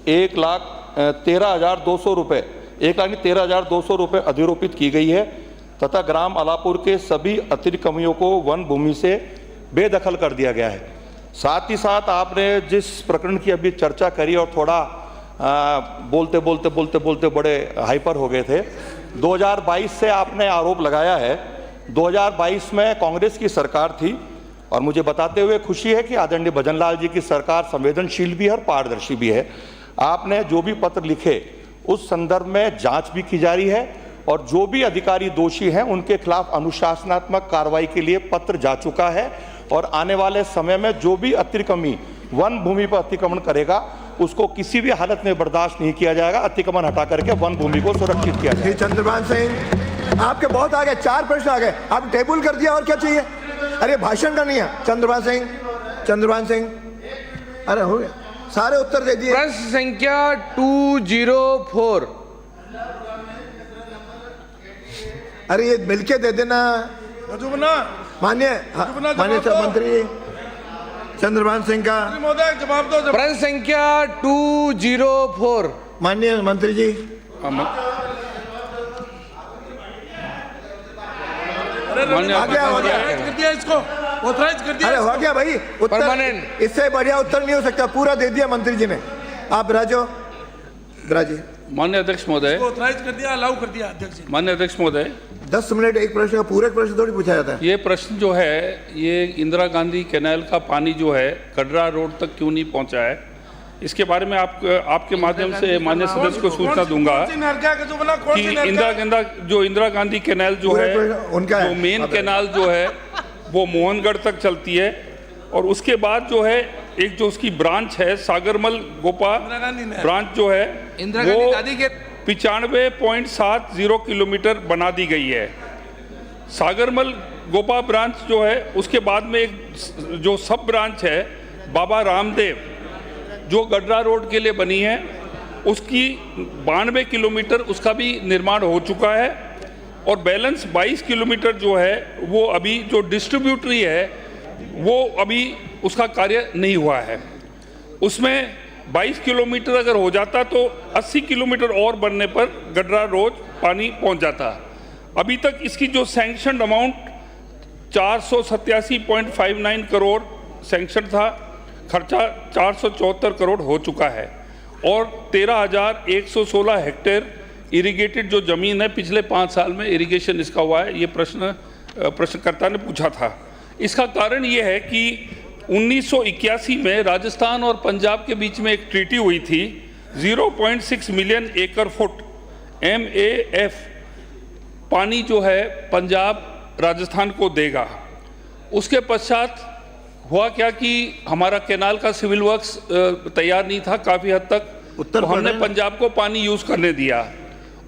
1,13,200 रुपये 1,13,200 रुपये अधिरोपित की गई है तथा ग्राम अलापुर के सभी अतिक्रमियों को वन भूमि से बेदखल कर दिया गया है। साथ ही साथ आपने जिस प्रकरण की अभी चर्चा करी और थोड़ा बोलते बड़े हाइपर हो गए थे, 2022 से आपने आरोप लगाया है। 2022 में कांग्रेस की सरकार थी और मुझे बताते हुए खुशी है कि आदरणीय भजनलाल जी की सरकार संवेदनशील भी है और पारदर्शी भी है। आपने जो भी पत्र लिखे उस संदर्भ में जांच भी की जा रही है और जो भी अधिकारी दोषी हैं उनके खिलाफ अनुशासनात्मक कार्रवाई के लिए पत्र जा चुका है और आने वाले समय में जो भी अतिक्रमी वन भूमि पर अतिक्रमण करेगा उसको किसी भी हालत में बर्दाश्त नहीं किया जाएगा। अतिक्रमण हटा करके वन भूमि को सुरक्षित किया जाएगा।
चंद्रभान सिंह, आपके बहुत आ गए, 4 प्रश्न आ गए, आप टेबल कर दिया और क्या चाहिए? अरे भाषण का नहीं है। चंद्रभान सिंह, अरे हो गया, सारे उत्तर दे दिए।
प्रश्न संख्या 204।
अरे ये मिलके दे देना। माननीय मंत्री चंद्रभान सिंह का
जवाब दो। प्रश्न संख्या 204।
माननीय मंत्री जी। अरे हो गया भाई उत्तर, इससे बढ़िया उत्तर नहीं हो सकता, पूरा दे दिया मंत्री जी ने। आप राजो
माननीय अध्यक्ष महोदय,
कर दिया, अलाउ कर दिया अध्यक्ष जी।
माननीय अध्यक्ष महोदय,
10 मिनट एक प्रश्न का पूरा प्रश्न थोड़ी पूछा जाता है।
ये प्रश्न जो है, ये इंदिरा गांधी कैनाल का पानी जो है कटरा रोड तक क्यों नहीं पहुंचा है, इसके बारे में आपके माध्यम से माननीय सदस्य को सूचना दूंगा कि इंदिरा गांधी कैनाल जो है, जो मेन कैनाल जो है वो मोहनगढ़ तक चलती है और उसके बाद जो है एक जो उसकी ब्रांच है सागरमल गोपा ब्रांच जो है वो 95.70 किलोमीटर बना दी गई है। सागरमल गोपा ब्रांच जो है उसके बाद में एक जो सब ब्रांच है बाबा रामदेव जो गडरा रोड के लिए बनी है, उसकी 92 किलोमीटर उसका भी निर्माण हो चुका है और बैलेंस 22 किलोमीटर जो है वो अभी जो डिस्ट्रीब्यूटरी है वो अभी उसका कार्य नहीं हुआ है। उसमें 22 किलोमीटर अगर हो जाता तो 80 किलोमीटर और बनने पर गडरा रोज पानी पहुंच जाता। अभी तक इसकी जो सैंक्शन अमाउंट 487.59 करोड़ सैंक्शन था, खर्चा 474 करोड़ हो चुका है और 13,116 हेक्टेयर इरिगेटेड जो ज़मीन है पिछले 5 साल में इरिगेशन इसका हुआ है, ये प्रश्नकर्ता ने पूछा था। इसका कारण ये है कि 1981 में राजस्थान और पंजाब के बीच में एक ट्रीटी हुई थी 0.6 मिलियन एकड़ फुट MAF पानी जो है पंजाब राजस्थान को देगा। उसके पश्चात हुआ क्या कि हमारा कैनाल का सिविल वर्क्स तैयार नहीं था काफ़ी हद तक, तो हमने पंजाब को पानी यूज़ करने दिया।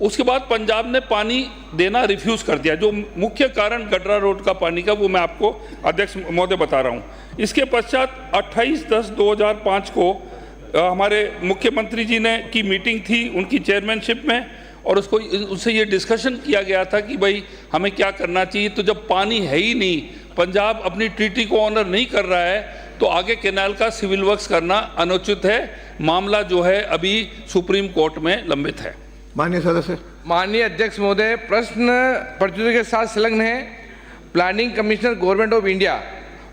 उसके बाद पंजाब ने पानी देना रिफ्यूज़ कर दिया। जो मुख्य कारण गडरा रोड का पानी का वो मैं आपको अध्यक्ष महोदय बता रहा हूँ। इसके पश्चात 28/10/2005 को हमारे मुख्यमंत्री जी ने की मीटिंग थी उनकी चेयरमैनशिप में और उससे ये डिस्कशन किया गया था कि भाई हमें क्या करना चाहिए। तो जब पानी है ही नहीं, पंजाब अपनी ट्रीटी को ऑनर नहीं कर रहा है, तो आगे कैनाल का सिविल वर्क्स करना अनुचित है। मामला जो है अभी सुप्रीम कोर्ट में लंबित है।
माननीय सदस्य।
माननीय अध्यक्ष महोदय, प्रश्न प्रत्युत्तर के साथ संलग्न है। Planning commissioner government of India,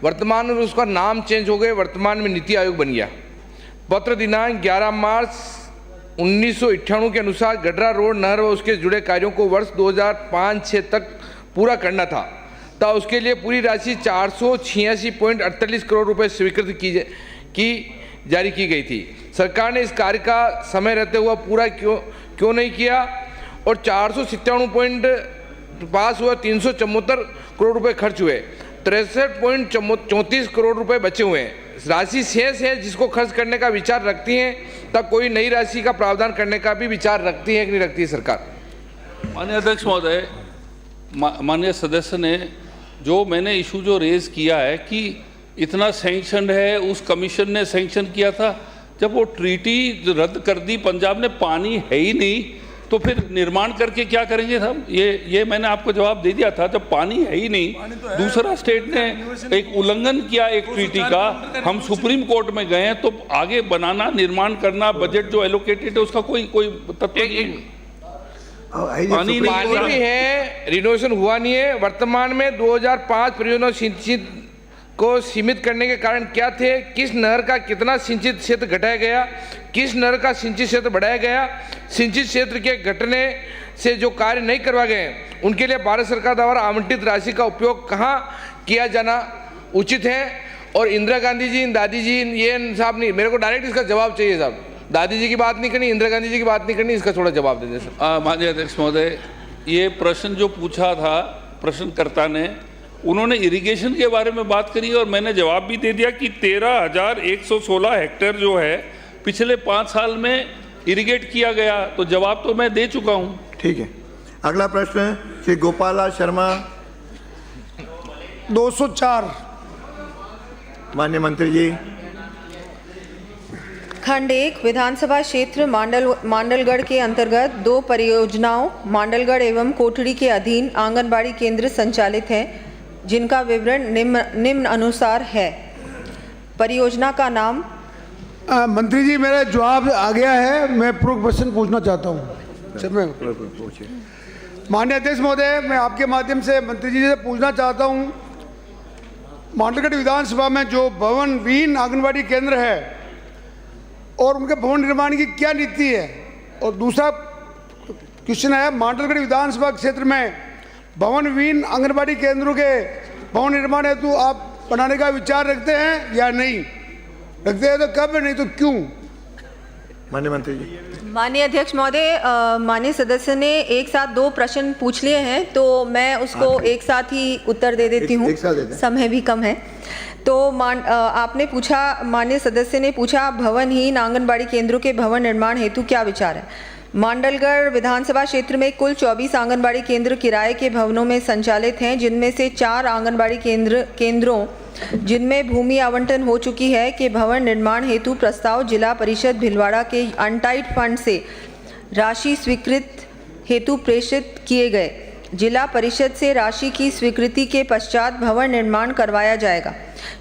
वर्तमान में उसका नाम चेंज हो गया, वर्तमान में नीति आयोग बन गया। पत्र दिनांक 11 मार्च 1998 के अनुसार गडरा रोड नहर व उसके जुड़े कार्यों को वर्ष 2005-06 तक पूरा करना था, तब उसके लिए पूरी राशि 486.48 करोड़ रुपए स्वीकृत जारी की गई थी। सरकार ने इस कार्य का समय रहते हुआ पूरा क्यों नहीं किया और 497 पास हुआ, 374 करोड़ रुपए खर्च हुए, 63.34 करोड़ रुपए बचे हुए हैं। राशि शेष है जिसको खर्च करने का विचार रखती हैं, तब कोई नई राशि का प्रावधान करने का भी विचार रखती है कि नहीं रखती है सरकार?
माननीय अध्यक्ष महोदय, माननीय सदस्य ने जो मैंने इशू जो रेज किया है कि इतना सैंक्शन है, उस कमीशन ने सैंक्शन किया था। जब वो ट्रीटी रद्द कर दी, पंजाब ने पानी है ही नहीं, तो फिर निर्माण करके क्या करेंगे हम? ये मैंने आपको जवाब दे दिया था। जब पानी है ही नहीं, दूसरा स्टेट ने एक उल्लंघन किया एक ट्रीटी का, हम सुप्रीम कोर्ट में गए, तो आगे बनाना, निर्माण करना, बजट जो एलोकेटेड है उसका कोई तत्व नहीं।
पानी भी है, रिनोवेशन हुआ नहीं है। वर्तमान में 2005 परियोजना सिंचित को सीमित करने के कारण क्या थे? किस नहर का कितना सिंचित क्षेत्र घटाया गया, किस नहर का सिंचित क्षेत्र बढ़ाया गया? सिंचित क्षेत्र के घटने से जो कार्य नहीं करवा गए उनके लिए भारत सरकार द्वारा आवंटित राशि का उपयोग कहाँ किया जाना उचित है? और इंदिरा गांधी जी, दादी जी, ये साहब नहीं, मेरे को डायरेक्ट इसका जवाब चाहिए साहब। दादी जी की बात नहीं करनी, इंदिरा गांधी जी की बात नहीं करनी, इसका थोड़ा जवाब दे दें सर।
माननीय अध्यक्ष महोदय, ये प्रश्न जो पूछा था प्रश्नकर्ता ने, उन्होंने इरिगेशन के बारे में बात करी और मैंने जवाब भी दे दिया कि 13,116 हेक्टेयर जो है पिछले 5 साल में इरिगेट किया गया। तो जवाब तो मैं दे चुका हूं।
ठीक है, अगला प्रश्न श्री गोपाला शर्मा।
204।
माननीय मंत्री जी।
खंड 1 विधानसभा क्षेत्र मांडलगढ़ के अंतर्गत 2 परियोजनाओं मांडलगढ़ एवं कोठड़ी के अधीन आंगनबाड़ी केंद्र संचालित हैं, जिनका विवरण निम्न अनुसार है। परियोजना का नाम।
मंत्री जी, मेरा जवाब आ गया है, मैं पूर्व प्रश्न पूछना चाहता हूँ। माननीय अध्यक्ष महोदय, मैं आपके माध्यम से मंत्री जी से पूछना चाहता हूँ, मांडलगढ़ विधानसभा में जो भवन विहीन आंगनबाड़ी केंद्र है और उनके भवन निर्माण की क्या नीति है? और दूसरा क्वेश्चन है, मांडलगढ़ विधानसभा क्षेत्र में भवन विहीन आंगनबाड़ी केंद्रों के भवन निर्माण हेतु आप बनाने का विचार रखते हैं या नहीं? रखते हैं तो कब, नहीं तो क्यों?
माननीय मंत्री जी।
माननीय अध्यक्ष महोदय, माननीय सदस्य ने एक साथ 2 प्रश्न पूछ लिए हैं, तो मैं उसको एक साथ ही उत्तर दे देती हूँ, समय भी कम है। तो आपने पूछा, माननीय सदस्य ने पूछा, भवनहीन आंगनबाड़ी केंद्रों के भवन निर्माण हेतु क्या विचार है? मांडलगढ़ विधानसभा क्षेत्र में कुल 24 आंगनबाड़ी केंद्र किराए के भवनों में संचालित हैं, जिनमें से 4 आंगनबाड़ी केंद्रों जिनमें भूमि आवंटन हो चुकी है के भवन निर्माण हेतु प्रस्ताव जिला परिषद भिलवाड़ा के अनटाइड फंड से राशि स्वीकृत हेतु प्रेषित किए गए। जिला परिषद से राशि की स्वीकृति के पश्चात भवन निर्माण करवाया जाएगा।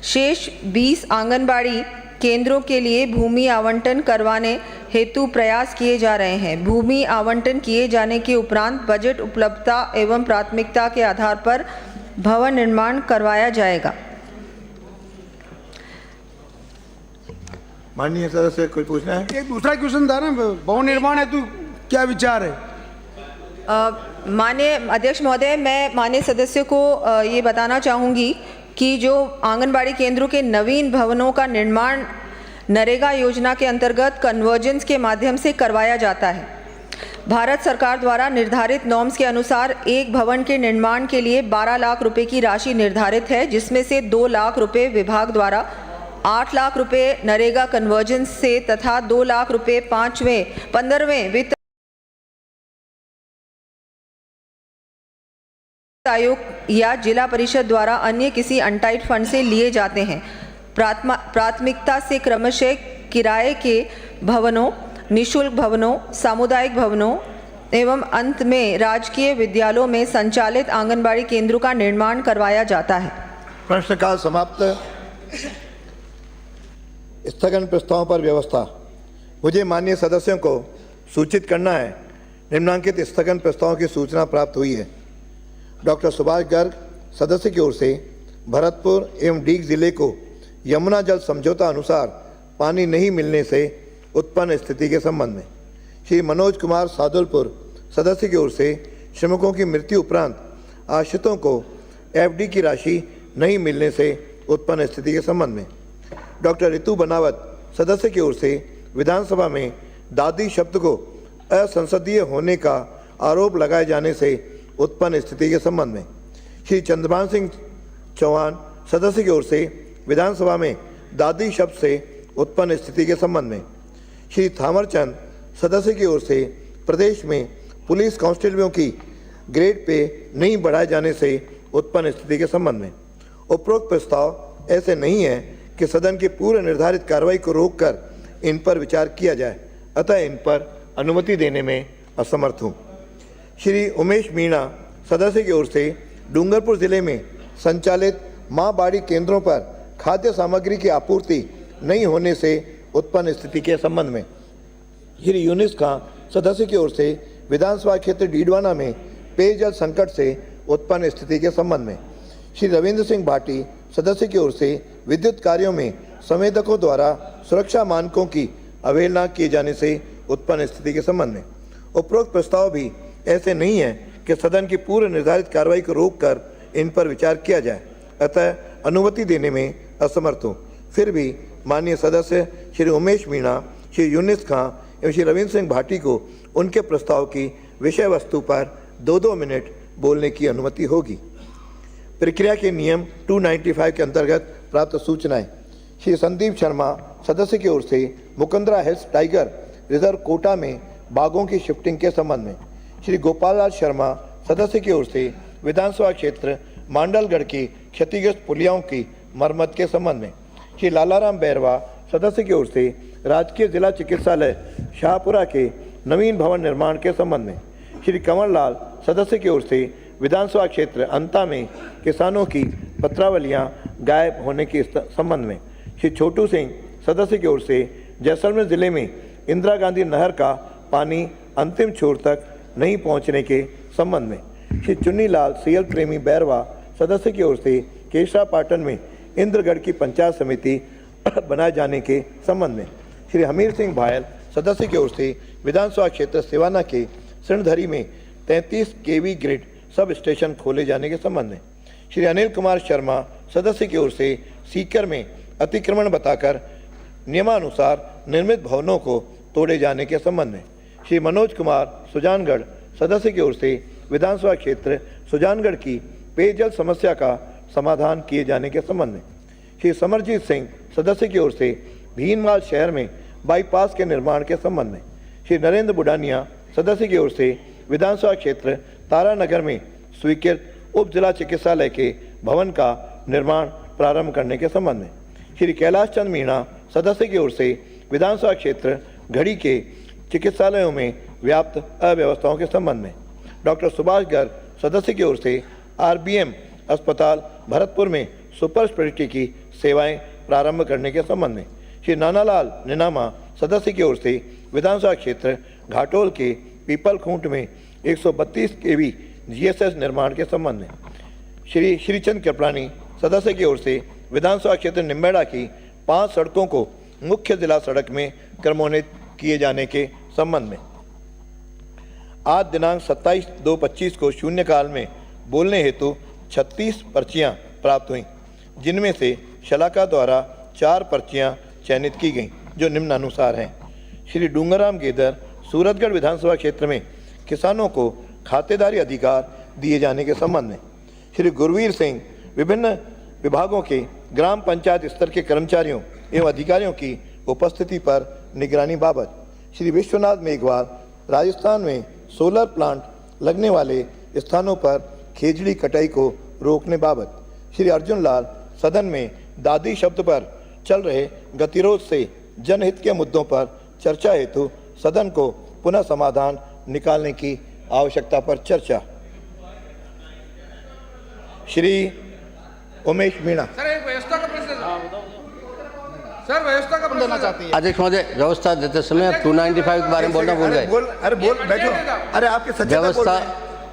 शेष 20 आंगनबाड़ी केंद्रों के लिए भूमि आवंटन करवाने हेतु प्रयास किए जा रहे हैं। भूमि आवंटन किए जाने के उपरांत बजट उपलब्धता एवं प्राथमिकता के आधार पर भवन निर्माण करवाया जाएगा।
माननीय सदस्य कोई पूछना है?
एक दूसरा क्वेश्चन था ना, भवन निर्माण है तो क्या विचार है?
माननीय अध्यक्ष महोदय, मैं माननीय सदस्य को ये बताना चाहूँगी कि जो आंगनबाड़ी केंद्रों के नवीन भवनों का निर्माण नरेगा योजना के अंतर्गत कन्वर्जेंस के माध्यम से करवाया जाता है। भारत सरकार द्वारा निर्धारित नॉर्म्स के अनुसार एक भवन के निर्माण के लिए 12 लाख रुपए की राशि निर्धारित है, जिसमें से 2 लाख रुपए विभाग द्वारा, 8 लाख रुपए नरेगा कन्वर्जेंस से तथा 2 लाख रुपए 15वें वित्त आयोग या जिला परिषद द्वारा अन्य किसी अनटाइड फंड से लिए जाते हैं। प्राथमिकता से क्रमशः किराए के भवनों, निःशुल्क भवनों, सामुदायिक भवनों एवं अंत में राजकीय विद्यालयों में संचालित आंगनबाड़ी केंद्रों का निर्माण करवाया जाता है।
प्रश्नकाल समाप्त। स्थगन प्रस्ताव पर व्यवस्था। मुझे माननीय सदस्यों को सूचित करना है, निम्नांकित स्थगन प्रस्तावों की सूचना प्राप्त हुई है। डॉक्टर सुभाष गर्ग सदस्य की ओर से भरतपुर एवं डीग जिले को यमुना जल समझौता अनुसार पानी नहीं मिलने से उत्पन्न स्थिति के संबंध में। श्री मनोज कुमार सादुलपुर सदस्य की ओर से श्रमिकों की मृत्यु उपरांत आश्रितों को एफडी की राशि नहीं मिलने से उत्पन्न स्थिति के संबंध में। डॉक्टर ऋतु बनावत सदस्य की ओर से विधानसभा में दादी शब्द को असंसदीय होने का आरोप लगाए जाने से उत्पन्न स्थिति के संबंध में। श्री चंद्रभान सिंह चौहान सदस्य की ओर से विधानसभा में दादी शब्द से उत्पन्न स्थिति के संबंध में। श्री थावरचंद सदस्य की ओर से प्रदेश में पुलिस कांस्टेबलों की ग्रेड पे नहीं बढ़ाए जाने से उत्पन्न स्थिति के संबंध में। उपरोक्त प्रस्ताव ऐसे नहीं है कि सदन की पूर्व निर्धारित कार्रवाई को रोककर इन पर विचार किया जाए, अतः इन पर अनुमति देने में असमर्थ हूँ। श्री उमेश मीणा सदस्य की ओर से डूंगरपुर जिले में संचालित माँ बाड़ी केंद्रों पर खाद्य सामग्री की आपूर्ति नहीं होने से उत्पन्न स्थिति के संबंध में। श्री यूनिस खां सदस्य की ओर से विधानसभा क्षेत्र डीडवाना में पेयजल संकट से उत्पन्न स्थिति के संबंध में। श्री रविंद्र सिंह भाटी सदस्य की ओर से विद्युत कार्यों में संवेदकों द्वारा सुरक्षा मानकों की अवहेलना किए जाने से उत्पन्न स्थिति के संबंध में। उपरोक्त प्रस्ताव भी ऐसे नहीं है कि सदन की पूर्व निर्धारित कार्रवाई को रोककर इन पर विचार किया जाए, अतः अनुमति देने में असमर्थ हूँ। फिर भी माननीय सदस्य श्री उमेश मीणा, श्री यूनिस खां एवं श्री रविंद्र सिंह भाटी को उनके प्रस्ताव की विषय वस्तु पर 2-2 मिनट बोलने की अनुमति होगी। प्रक्रिया के नियम 295 के अंतर्गत प्राप्त सूचनाएं। श्री संदीप शर्मा सदस्य की ओर से Mukundra hills tiger reserve Kota में बागों की शिफ्टिंग के संबंध में। श्री गोपाल लाल शर्मा सदस्य की ओर से विधानसभा क्षेत्र मांडलगढ़ की क्षतिग्रस्त पुलियाओं की मरम्मत के संबंध में। श्री लालाराम बैरवा सदस्य की ओर से राजकीय जिला चिकित्सालय शाहपुरा के नवीन भवन निर्माण के संबंध में। श्री कंवर लाल सदस्य की ओर से विधानसभा क्षेत्र अंता में किसानों की पत्रावलियां गायब होने के संबंध में। श्री छोटू सिंह सदस्य की ओर से जैसलमेर जिले में इंदिरा गांधी नहर का पानी अंतिम छोर तक नहीं पहुंचने के संबंध में। श्री चुन्नीलाल सीएल प्रेमी बैरवा सदस्य की ओर से केशरापाटन में इंद्रगढ़ की पंचायत समिति बनाए जाने के संबंध में। श्री हमीर सिंह भायल सदस्य की ओर से विधानसभा क्षेत्र सिवाना के सिणधरी में 33 केवी ग्रिड सब स्टेशन खोले जाने के संबंध में। श्री अनिल कुमार शर्मा सदस्य की ओर से सीकर में अतिक्रमण बताकर नियमानुसार निर्मित भवनों को तोड़े जाने के संबंध में। श्री मनोज कुमार सुजानगढ़ सदस्य की ओर से विधानसभा क्षेत्र सुजानगढ़ की पेयजल समस्या का समाधान किए जाने के संबंध में। श्री समरजीत सिंह सदस्य की ओर से भीनमाल शहर में बाईपास के निर्माण के संबंध में। श्री नरेंद्र बुडानिया सदस्य की ओर से विधानसभा क्षेत्र तारानगर में स्वीकृत उप जिला चिकित्सालय के भवन का निर्माण प्रारंभ करने के संबंध में। श्री कैलाश चंद मीणा सदस्य की ओर से विधानसभा क्षेत्र घड़ी के चिकित्सालयों में व्याप्त अव्यवस्थाओं के संबंध में। डॉक्टर सुभाष गर्ग सदस्य की ओर से आरबीएम अस्पताल भरतपुर में सुपर स्पेशलिटी की सेवाएं प्रारंभ करने के संबंध में। श्री नानालाल निनामा सदस्य की ओर से विधानसभा क्षेत्र घाटोल के पीपल खूंट में 132 kV GSS निर्माण के संबंध में, श्री श्रीचंद कृपलानी सदस्य की ओर से विधानसभा क्षेत्र निम्बेड़ा की 5 सड़कों को मुख्य जिला सड़क में क्रमोन्नत किए जाने के संबंध में। आज दिनांक 27/2/25 को शून्यकाल में बोलने हेतु 36 पर्चियां प्राप्त हुई, जिनमें से शलाका द्वारा 4 पर्चियां चयनित की गईं, जो निम्नानुसार हैं। श्री डूंगरराम गेदर सूरतगढ़ विधानसभा क्षेत्र में किसानों को खातेदारी अधिकार दिए जाने के संबंध में। श्री गुरवीर सिंह विभिन्न विभागों के ग्राम पंचायत स्तर के कर्मचारियों एवं अधिकारियों की उपस्थिति पर निगरानी बाबत। श्री विश्वनाथ मेघवाल राजस्थान में सोलर प्लांट लगने वाले स्थानों पर खेजड़ी कटाई को रोकने बाबत। श्री अर्जुन लाल सदन में दादी शब्द पर चल रहे गतिरोध से जनहित के मुद्दों पर चर्चा हेतु सदन को पुनः समाधान निकालने की आवश्यकता पर चर्चा। श्री उमेश मीणा
अध्यक्ष महोदय, व्यवस्था देते समय 295 के बारे में बोलना भूल गए।
अरे बोल बैठो। अरे आपके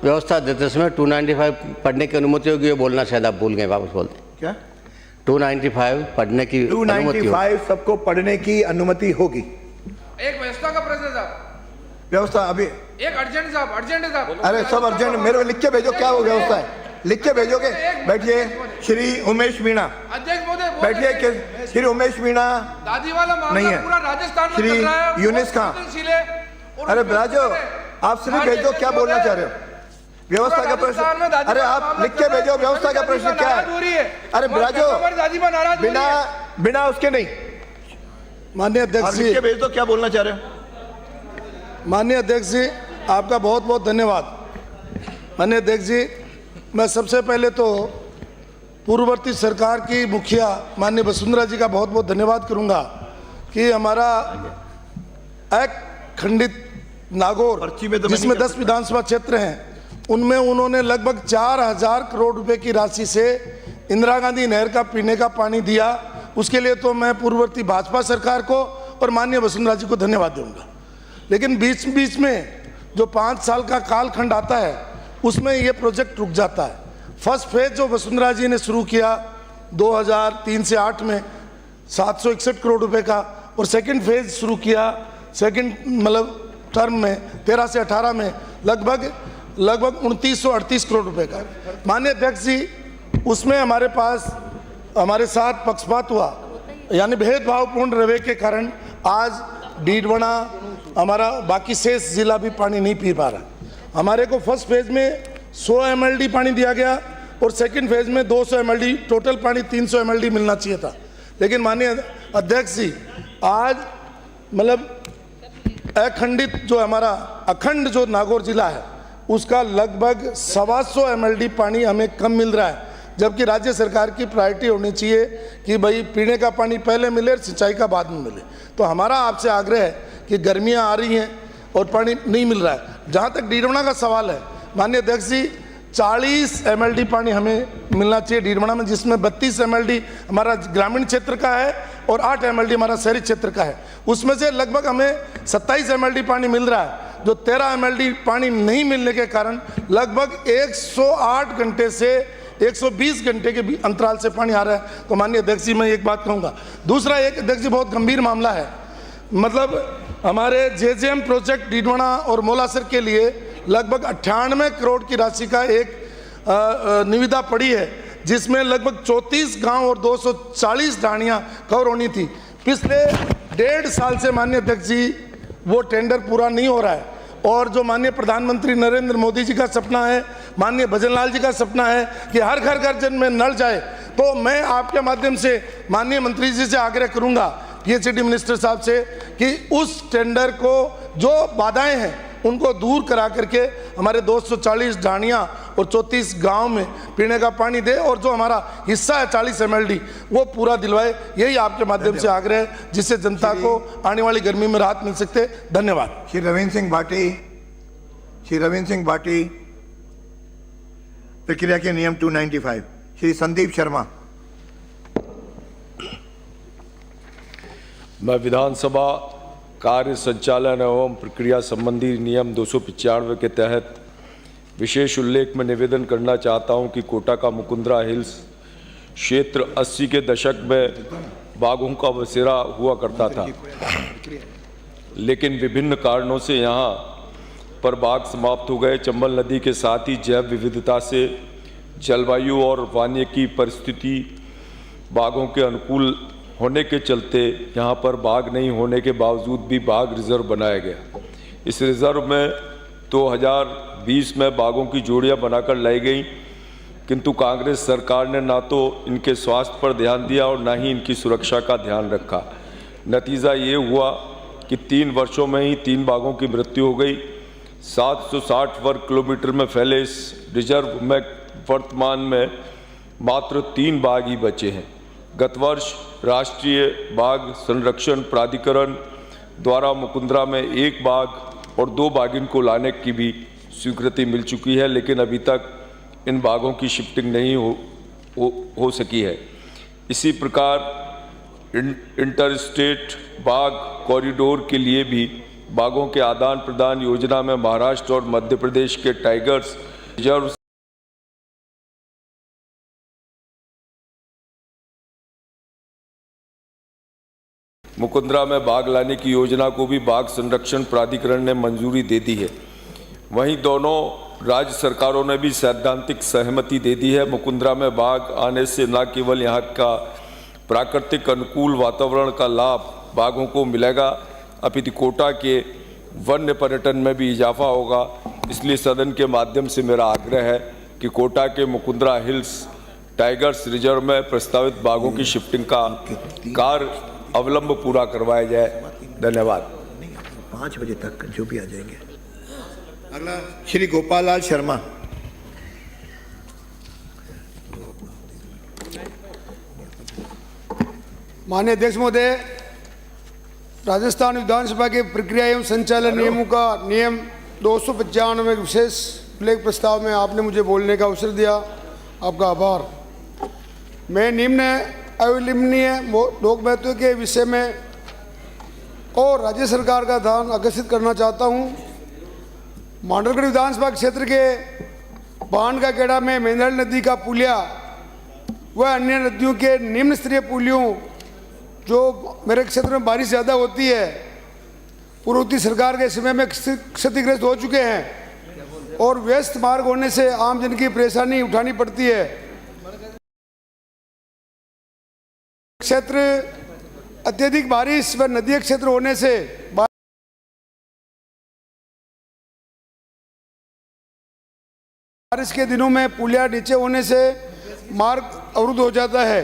व्यवस्था देते समय 295 पढ़ने की अनुमति होगी, ये बोलना शायद आप भूल गए, वापस बोल दें।
क्या
295 पढ़ने की अनुमति
295 सबको पढ़ने की अनुमति होगी।
एक व्यवस्था का प्रश्न साहब,
व्यवस्था अभी
एक अर्जेंट है साहब।
अरे सब अर्जेंट मेरे को लिख के भेजो, क्या वो व्यवस्था है, लिख के भेजोगे। बैठिए श्री उमेश मीणा,
अध्यक्ष महोदय
बैठिए। श्री उमेश मीणा
दादी वाला मामला
नहीं है,
पूरा राजस्थान में
श्री
चल रहा है।
यूनिस खां। अरे राजो, आप सिर्फ भेजो क्या बोलना चाह रहे हो। व्यवस्था का प्रश्न, अरे आप लिख के भेजो, व्यवस्था का प्रश्न क्या है। अरे राजो, बिना उसके नहीं।
माननीय अध्यक्ष जी,
लिख के भेज दो क्या बोलना चाह रहे हो।
माननीय अध्यक्ष जी, आपका बहुत बहुत धन्यवाद। माननीय अध्यक्ष जी, मैं सबसे पहले तो पूर्ववर्ती सरकार की मुखिया माननीय वसुंधरा जी का बहुत बहुत धन्यवाद करूंगा कि हमारा एक खंडित नागौर जिसमें 10 विधानसभा क्षेत्र हैं, उनमें उन्होंने लगभग 4000 करोड़ रुपए की राशि से इंदिरा गांधी नहर का पीने का पानी दिया। उसके लिए तो मैं पूर्ववर्ती भाजपा सरकार को और माननीय वसुंधरा जी को धन्यवाद दूंगा। लेकिन बीच बीच में जो 5 साल का कालखंड आता है, उसमें ये प्रोजेक्ट रुक जाता है। फर्स्ट फेज जो वसुंधरा जी ने शुरू किया 2003 से 8 में 761 करोड़ रुपए का, और सेकंड फेज शुरू किया सेकंड मतलब टर्म में 13 से 18 में लगभग 2938 करोड़ रुपए का। माननीय अध्यक्ष जी, उसमें हमारे साथ पक्षपात हुआ, यानी भेदभावपूर्ण रवैये के कारण आज डीडवाना हमारा बाकी शेष जिला भी पानी नहीं पी पा रहा। हमारे को फर्स्ट फेज में 100 MLD पानी दिया गया और सेकंड फेज में 200 MLD, टोटल पानी 300 MLD मिलना चाहिए था। लेकिन माननीय अध्यक्ष जी, आज मतलब अखंडित जो हमारा अखंड जो नागौर जिला है, उसका लगभग 125 MLD पानी हमें कम मिल रहा है, जबकि राज्य सरकार की प्रायोरिटी होनी चाहिए कि भाई पीने का पानी पहले मिले और सिंचाई का बाद में मिले। तो हमारा आपसे आग्रह है कि गर्मियां आ रही हैं और पानी नहीं मिल रहा है। जहाँ तक डीडवाना का सवाल है, माननीय अध्यक्ष जी, 40 MLD पानी हमें मिलना चाहिए डीडवाना में, जिसमें 32 MLD हमारा ग्रामीण क्षेत्र का है और 8 MLD हमारा शहरी क्षेत्र का है। उसमें से लगभग हमें 27 MLD पानी मिल रहा है, जो 13 MLD पानी नहीं मिलने के कारण लगभग 108 घंटे से 120 घंटे के अंतराल से पानी आ रहा है। तो माननीय अध्यक्ष जी, मैं एक बात कहूँगा। दूसरा एक अध्यक्ष जी, बहुत गंभीर मामला है, मतलब हमारे JJM प्रोजेक्ट डीडवाना और मोलासर के लिए लगभग 98 करोड़ की राशि का एक निविदा पड़ी है, जिसमें लगभग 34 गांव और 240 ढाणियाँ कवर होनी थी। पिछले 1.5 साल से माननीय अध्यक्ष जी वो टेंडर पूरा नहीं हो रहा है। और जो माननीय प्रधानमंत्री नरेंद्र मोदी जी का सपना है, माननीय भजनलाल जी का सपना है कि हर घर घर जन में नल जाए, तो मैं आपके माध्यम से माननीय मंत्री जी से आग्रह करूंगा, PHD मिनिस्टर साहब से, कि उस टेंडर को जो बाधाएं हैं उनको दूर करा करके हमारे 240 ढाणियाँ और 34 गांव में पीने का पानी दे, और जो हमारा हिस्सा है 40 MLD वो पूरा दिलवाए। यही आपके माध्यम से आग्रह है, जिससे जनता को आने वाली गर्मी में राहत मिल सकते। धन्यवाद।
श्री रविंद्र सिंह भाटी प्रक्रिया के नियम 295। श्री संदीप शर्मा।
मैं विधानसभा कार्य संचालन एवं प्रक्रिया संबंधी नियम 295 के तहत विशेष उल्लेख में निवेदन करना चाहता हूं कि कोटा का मुकुंदरा हिल्स क्षेत्र 80 के दशक में बाघों का बसेरा हुआ करता था, लेकिन विभिन्न कारणों से यहाँ पर बाघ समाप्त हो गए। चंबल नदी के साथ ही जैव विविधता से जलवायु और वानिकी परिस्थिति बाघों के अनुकूल होने के चलते यहाँ पर बाघ नहीं होने के बावजूद भी बाघ रिजर्व बनाया गया। इस रिजर्व में 2020 में बाघों की जोड़ियाँ बनाकर लाई गई, किंतु कांग्रेस सरकार ने ना तो इनके स्वास्थ्य पर ध्यान दिया और ना ही इनकी सुरक्षा का ध्यान रखा। नतीजा ये हुआ कि 3 वर्षों में ही 3 बाघों की मृत्यु हो गई। 760 वर्ग किलोमीटर में फैले इस रिजर्व में वर्तमान में मात्र 3 बाघ ही बचे हैं। गत वर्ष राष्ट्रीय बाघ संरक्षण प्राधिकरण द्वारा मुकुंदरा में 1 बाघ और 2 बाघिन को लाने की भी स्वीकृति मिल चुकी है, लेकिन अभी तक इन बाघों की शिफ्टिंग नहीं हो सकी है। इसी प्रकार इंटरस्टेट बाघ कॉरिडोर के लिए भी बाघों के आदान प्रदान योजना में महाराष्ट्र और मध्य प्रदेश के टाइगर्स रिजर्व मुकुंदरा में बाघ लाने की योजना को भी बाघ संरक्षण प्राधिकरण ने मंजूरी दे दी है। वहीं दोनों राज्य सरकारों ने भी सैद्धांतिक सहमति दे दी है। मुकुंदरा में बाघ आने से न केवल यहाँ का प्राकृतिक अनुकूल वातावरण का लाभ बाघों को मिलेगा, अपितु कोटा के वन्य पर्यटन में भी इजाफा होगा। इसलिए सदन के माध्यम से मेरा आग्रह है कि कोटा के मुकुंदरा हिल्स टाइगर्स रिजर्व में प्रस्तावित बाघों की शिफ्टिंग का कार्य अवलंब पूरा करवाया जाए। धन्यवाद।
5 बजे तक जो भी आ जाएंगे। अगला श्री गोपाल लाल शर्मा।
माननीय अध्यक्ष महोदय, राजस्थान विधानसभा के प्रक्रिया एवं संचालन नियमों का नियम 295 में विशेष उल्लेख प्रस्ताव में आपने मुझे बोलने का अवसर दिया, आपका आभार। मैं निम्न अविलंबनीय लोक महत्व के विषय में और राज्य सरकार का ध्यान आकर्षित करना चाहता हूं। मांडलगढ़ विधानसभा क्षेत्र के बांध का गेड़ा में मेंदड़ी नदी का पुलिया व अन्य नदियों के निम्न स्तरीय पुलियों जो मेरे क्षेत्र में बारिश ज़्यादा होती है, पूर्ववर्ती सरकार के समय में क्षतिग्रस्त हो चुके हैं और व्यस्त मार्ग होने से आम जन की परेशानी उठानी पड़ती है। क्षेत्र अत्यधिक बारिश व नदीय क्षेत्र होने से बारिश के दिनों में पुलिया नीचे होने से मार्ग अवरुद्ध हो जाता है।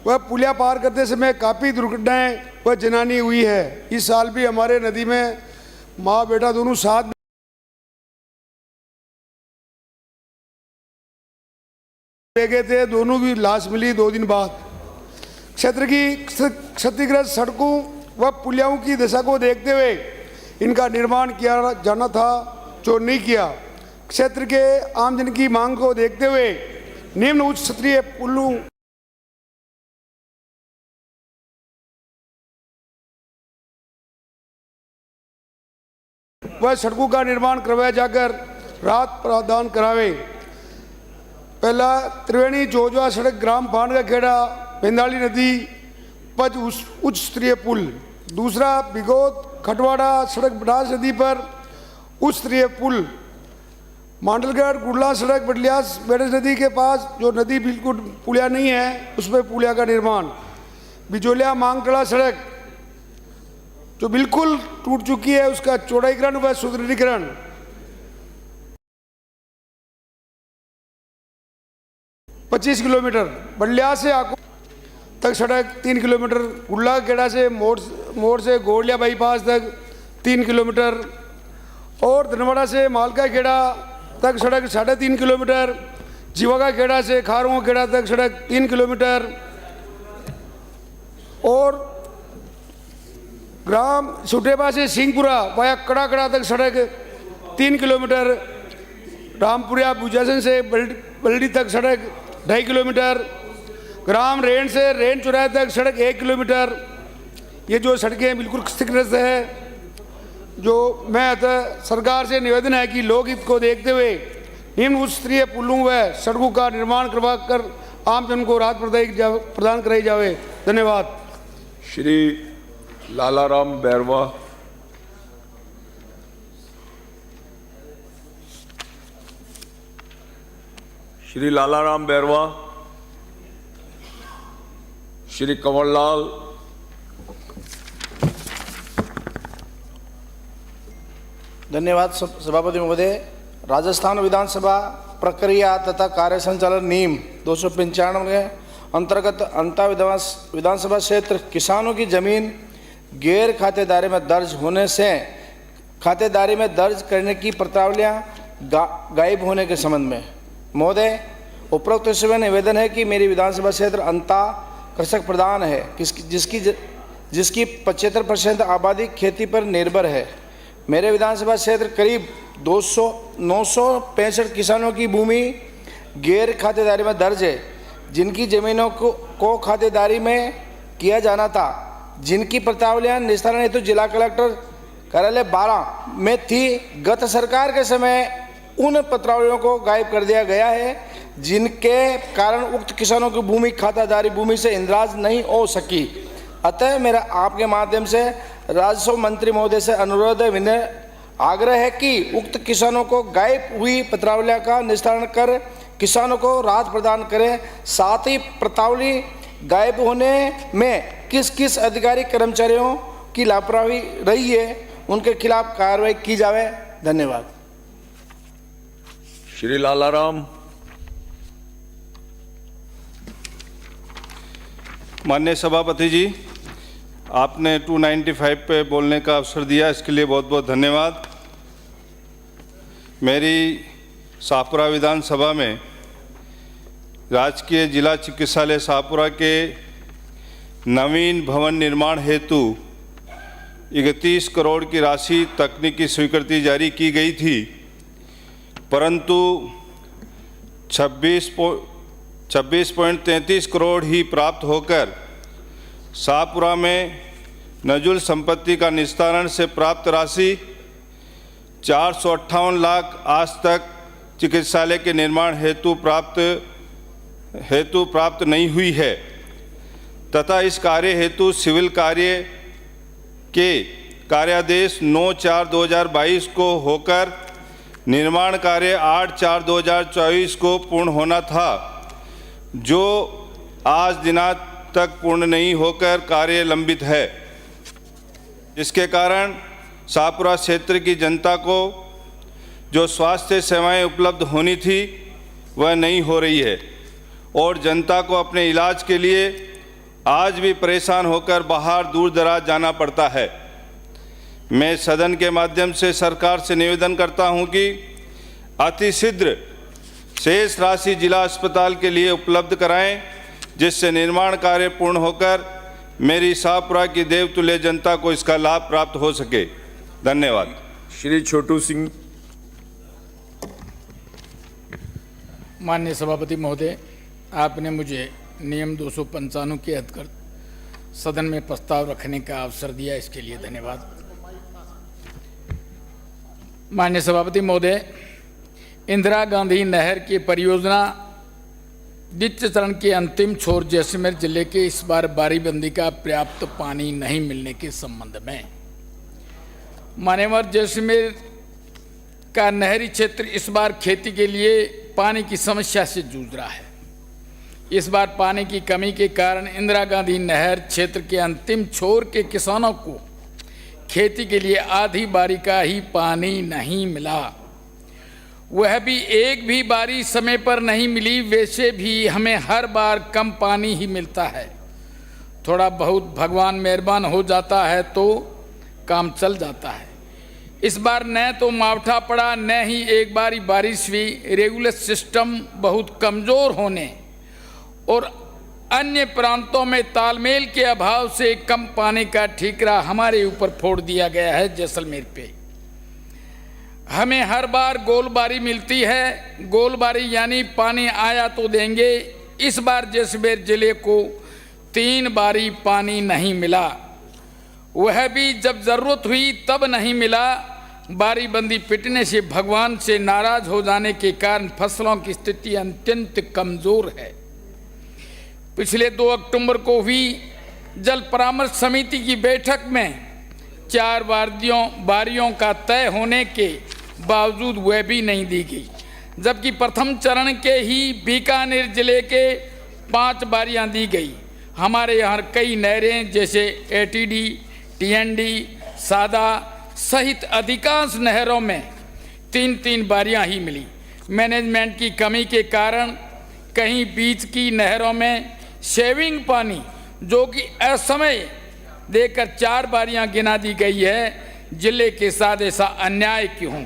वह पुलिया पार करते समय काफ़ी दुर्घटनाएं व जनानी हुई है। इस साल भी हमारे नदी में माँ बेटा दोनों साथ गए थे, दोनों की लाश मिली 2 दिन बाद। क्षेत्र की क्षतिग्रस्त सड़कों व पुलियाओं की दशा को देखते हुए इनका निर्माण किया जाना था, जो नहीं किया। क्षेत्र के आमजन की मांग को देखते हुए निम्न उच्च स्तरीय पुलों व सड़कों का निर्माण करवाया जाकर राहत प्रदान करावे। पहला त्रिवेणी जोजवा सड़क ग्राम भांड का खेड़ा मेंदाली नदी पज उच्च स्तरीय पुल। दूसरा बिगोद खटवाड़ा सड़क बनास नदी पर उच्च स्तरीय पुल। मांडलगढ़ गुड़ला सड़क बडलियास बेड़स नदी के पास जो नदी बिल्कुल पुलिया नहीं है, उस पर पुलिया का निर्माण। बिजोलिया मांगटड़ा सड़क जो बिल्कुल टूट चुकी है, उसका चौड़ाईकरण व सुदृढ़ीकरण। पच्चीस किलोमीटर बडलिया से आको तक सड़क 3 किलोमीटर। गुड़ला गेड़ा से मोड़ से गोड़लिया बाईपास तक 3 किलोमीटर और धनवाड़ा से मालका खेड़ा तक सड़क 3.5 किलोमीटर। जीवा खेड़ा से खारों खेड़ा तक सड़क 3 किलोमीटर और ग्राम सुटेबा से सिंहपुरा वाया कड़ा तक सड़क 3 किलोमीटर। रामपुरिया बुजासन से बल्डी तक सड़क 2.5 किलोमीटर। ग्राम रेन से रेन चौराहे तक सड़क 1 किलोमीटर।
ये जो सड़कें बिल्कुल क्षतिग्रस्त है, जो मैं सरकार से निवेदन है कि लोकहित को देखते हुए निम्न उच्च स्तरीय पुलों व सड़कों का निर्माण करवा कर आमजन को राहत प्रदान कराई जावे। धन्यवाद।
श्री लालाराम बैरवा। श्री लालाराम बैरवा। श्री कंवरलाल।
धन्यवाद सभापति महोदय। राजस्थान विधानसभा प्रक्रिया तथा कार्य संचालन नियम 295 के अंतर्गत अंता विधानसभा क्षेत्र किसानों की जमीन गैर खातेदारी में दर्ज होने से खातेदारी में दर्ज करने की प्रतावलियां गायब होने के संबंध में महोदय, उपरोक्त विषय में निवेदन है कि मेरी विधानसभा क्षेत्र अंता कृषक प्रधान है, जिसकी 75% आबादी खेती पर निर्भर है। मेरे विधानसभा क्षेत्र करीब 965 किसानों की भूमि गैर खातेदारी में दर्ज है, जिनकी जमीनों को खातेदारी में किया जाना था, जिनकी प्रतावलियां निस्तारण हेतु जिला कलेक्टर कार्यालय 12 में थी। गत सरकार के समय उन पत्रावलियों को गायब कर दिया गया है, जिनके कारण उक्त किसानों की भूमि खाताधारी भूमि से इंद्राज नहीं हो सकी। अतः मेरा आपके माध्यम से राजस्व मंत्री महोदय से अनुरोध विनय आग्रह है कि उक्त किसानों को गायब हुई पत्रावलियों का निस्तारण कर किसानों को राहत प्रदान करें। साथ ही पत्रावली गायब होने में किस किस अधिकारी कर्मचारियों की लापरवाही रही है, उनके खिलाफ कार्रवाई की जाए। धन्यवाद।
श्री लालाराम।
माननीय सभापति जी, आपने 295 पे बोलने का अवसर दिया, इसके लिए बहुत बहुत धन्यवाद। मेरी शाहपुरा विधानसभा में राजकीय जिला चिकित्सालय शाहपुरा के नवीन भवन निर्माण हेतु 31 करोड़ की राशि तकनीकी स्वीकृति जारी की गई थी, परंतु 26.33 करोड़ ही प्राप्त होकर शाहपुरा में नजुल संपत्ति का निस्तारण से प्राप्त राशि 458 लाख आज तक चिकित्सालय के निर्माण हेतु प्राप्त नहीं हुई है तथा इस कार्य हेतु सिविल कार्य के कार्यादेश 9/4/2022 को होकर निर्माण कार्य 8/4/2024 को पूर्ण होना था, जो आज दिनांक तक पूर्ण नहीं होकर कार्य लंबित है, जिसके कारण शाहपुरा क्षेत्र की जनता को जो स्वास्थ्य सेवाएं उपलब्ध होनी थी वह नहीं हो रही है और जनता को अपने इलाज के लिए आज भी परेशान होकर बाहर दूर दराज जाना पड़ता है। मैं सदन के माध्यम से सरकार से निवेदन करता हूं कि अतिशीघ्र शेष राशि जिला अस्पताल के लिए उपलब्ध कराएं, जिससे निर्माण कार्य पूर्ण होकर मेरी शाहपुरा की देवतुल्य जनता को इसका लाभ प्राप्त हो सके। धन्यवाद।
श्री छोटू सिंह।
माननीय सभापति महोदय, आपने मुझे नियम 295 के अंतर्गत सदन में प्रस्ताव रखने का अवसर दिया, इसके लिए धन्यवाद। माननीय सभापति महोदय, इंदिरा गांधी नहर की परियोजना द्वितीय चरण के अंतिम छोर जैसलमेर जिले के इस बार बारीबंदी का पर्याप्त पानी नहीं मिलने के संबंध में मान्यवर जैसलमेर का नहरी क्षेत्र इस बार खेती के लिए पानी की समस्या से जूझ रहा है। इस बार पानी की कमी के कारण इंदिरा गांधी नहर क्षेत्र के अंतिम छोर के किसानों को खेती के लिए आधी बारी का ही पानी नहीं मिला, वह भी एक भी बारी समय पर नहीं मिली। वैसे भी हमें हर बार कम पानी ही मिलता है, थोड़ा बहुत भगवान मेहरबान हो जाता है तो काम चल जाता है। इस बार न तो मावठा पड़ा, न ही एक बारी बारिश हुई। रेगुलर सिस्टम बहुत कमज़ोर होने और अन्य प्रांतों में तालमेल के अभाव से कम पानी का ठीकरा हमारे ऊपर फोड़ दिया गया है। जैसलमेर पे हमें हर बार गोलबारी मिलती है। गोलबारी यानी पानी आया तो देंगे। इस बार जैसलमेर जिले को 3 बारी पानी नहीं मिला। वह भी जब जरूरत हुई तब नहीं मिला। बारी बंदी पिटने से भगवान से नाराज हो जाने के कारण फसलों की स्थिति अत्यंत कमजोर है। पिछले 2 अक्टूबर को हुई जल परामर्श समिति की बैठक में 4 बारियों का तय होने के बावजूद वह भी नहीं दी गई, जबकि प्रथम चरण के ही बीकानेर जिले के 5 बारियां दी गई। हमारे यहाँ कई नहरें जैसे एटीडी, टीएनडी, सादा सहित अधिकांश नहरों में 3-3 बारियां ही मिली। मैनेजमेंट की कमी के कारण कहीं बीच की नहरों में शेविंग पानी जो कि असमय देकर 4 बारियां गिना दी गई है। जिले के साथ ऐसा अन्याय क्यों?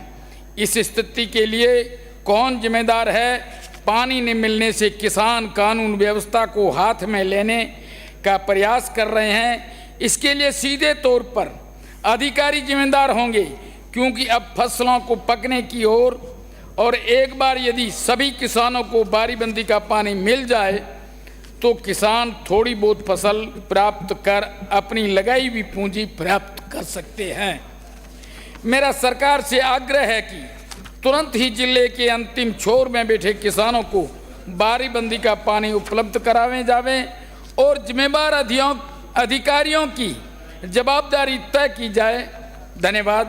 इस स्थिति के लिए कौन जिम्मेदार है? पानी न मिलने से किसान कानून व्यवस्था को हाथ में लेने का प्रयास कर रहे हैं। इसके लिए सीधे तौर पर अधिकारी जिम्मेदार होंगे, क्योंकि अब फसलों को पकने की ओर और एक बार यदि सभी किसानों को बारीबंदी का पानी मिल जाए तो किसान थोड़ी बहुत फसल प्राप्त कर अपनी लगाई हुई पूंजी प्राप्त कर सकते हैं। मेरा सरकार से आग्रह है कि तुरंत ही जिले के अंतिम छोर में बैठे किसानों को बारीबंदी का पानी उपलब्ध करावे जावे और जिम्मेदार अधिकारियों की जवाबदारी तय की जाए। धन्यवाद।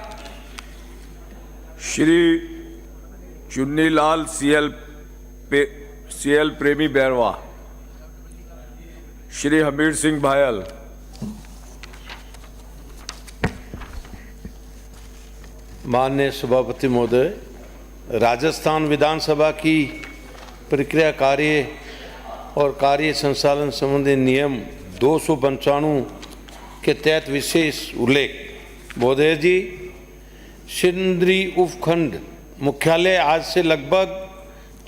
श्री चुन्नीलाल सीएल प्रेमी बैरवा, श्री हमीर सिंह भायल,
माननीय सभापति महोदय, राजस्थान विधानसभा की प्रक्रिया कार्य और कार्य संचालन संबंधी नियम 295 के तहत विशेष उल्लेख। महोदय जी, सिंदरी उपखंड मुख्यालय आज से लगभग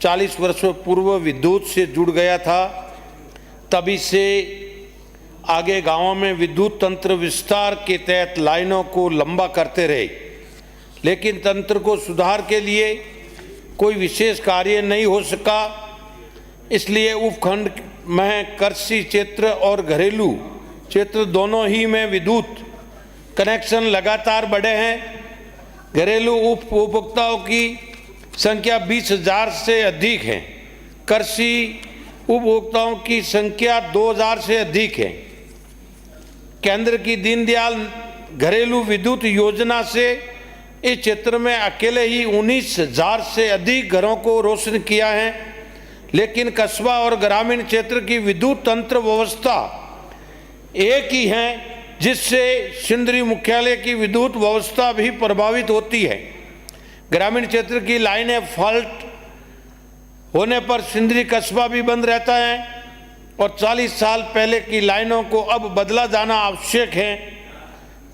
40 वर्षों पूर्व विद्युत से जुड़ गया था। तभी से आगे गांवों में विद्युत तंत्र विस्तार के तहत लाइनों को लंबा करते रहे, लेकिन तंत्र को सुधार के लिए कोई विशेष कार्य नहीं हो सका। इसलिए उपखंड में कृषि क्षेत्र और घरेलू क्षेत्र दोनों ही में विद्युत कनेक्शन लगातार बढ़े हैं। घरेलू उपभोक्ताओं की संख्या 20,000 से अधिक है। कृषि उपभोक्ताओं की संख्या 2,000 से अधिक है। केंद्र की दीनदयाल घरेलू विद्युत योजना से इस क्षेत्र में अकेले ही 19,000 से अधिक घरों को रोशन किया है, लेकिन कस्बा और ग्रामीण क्षेत्र की विद्युत तंत्र व्यवस्था एक ही है, जिससे सिंदरी मुख्यालय की विद्युत व्यवस्था भी प्रभावित होती है। ग्रामीण क्षेत्र की लाइनें फॉल्ट होने पर सिंदरी कस्बा भी बंद रहता है और 40 साल पहले की लाइनों को अब बदला जाना आवश्यक है।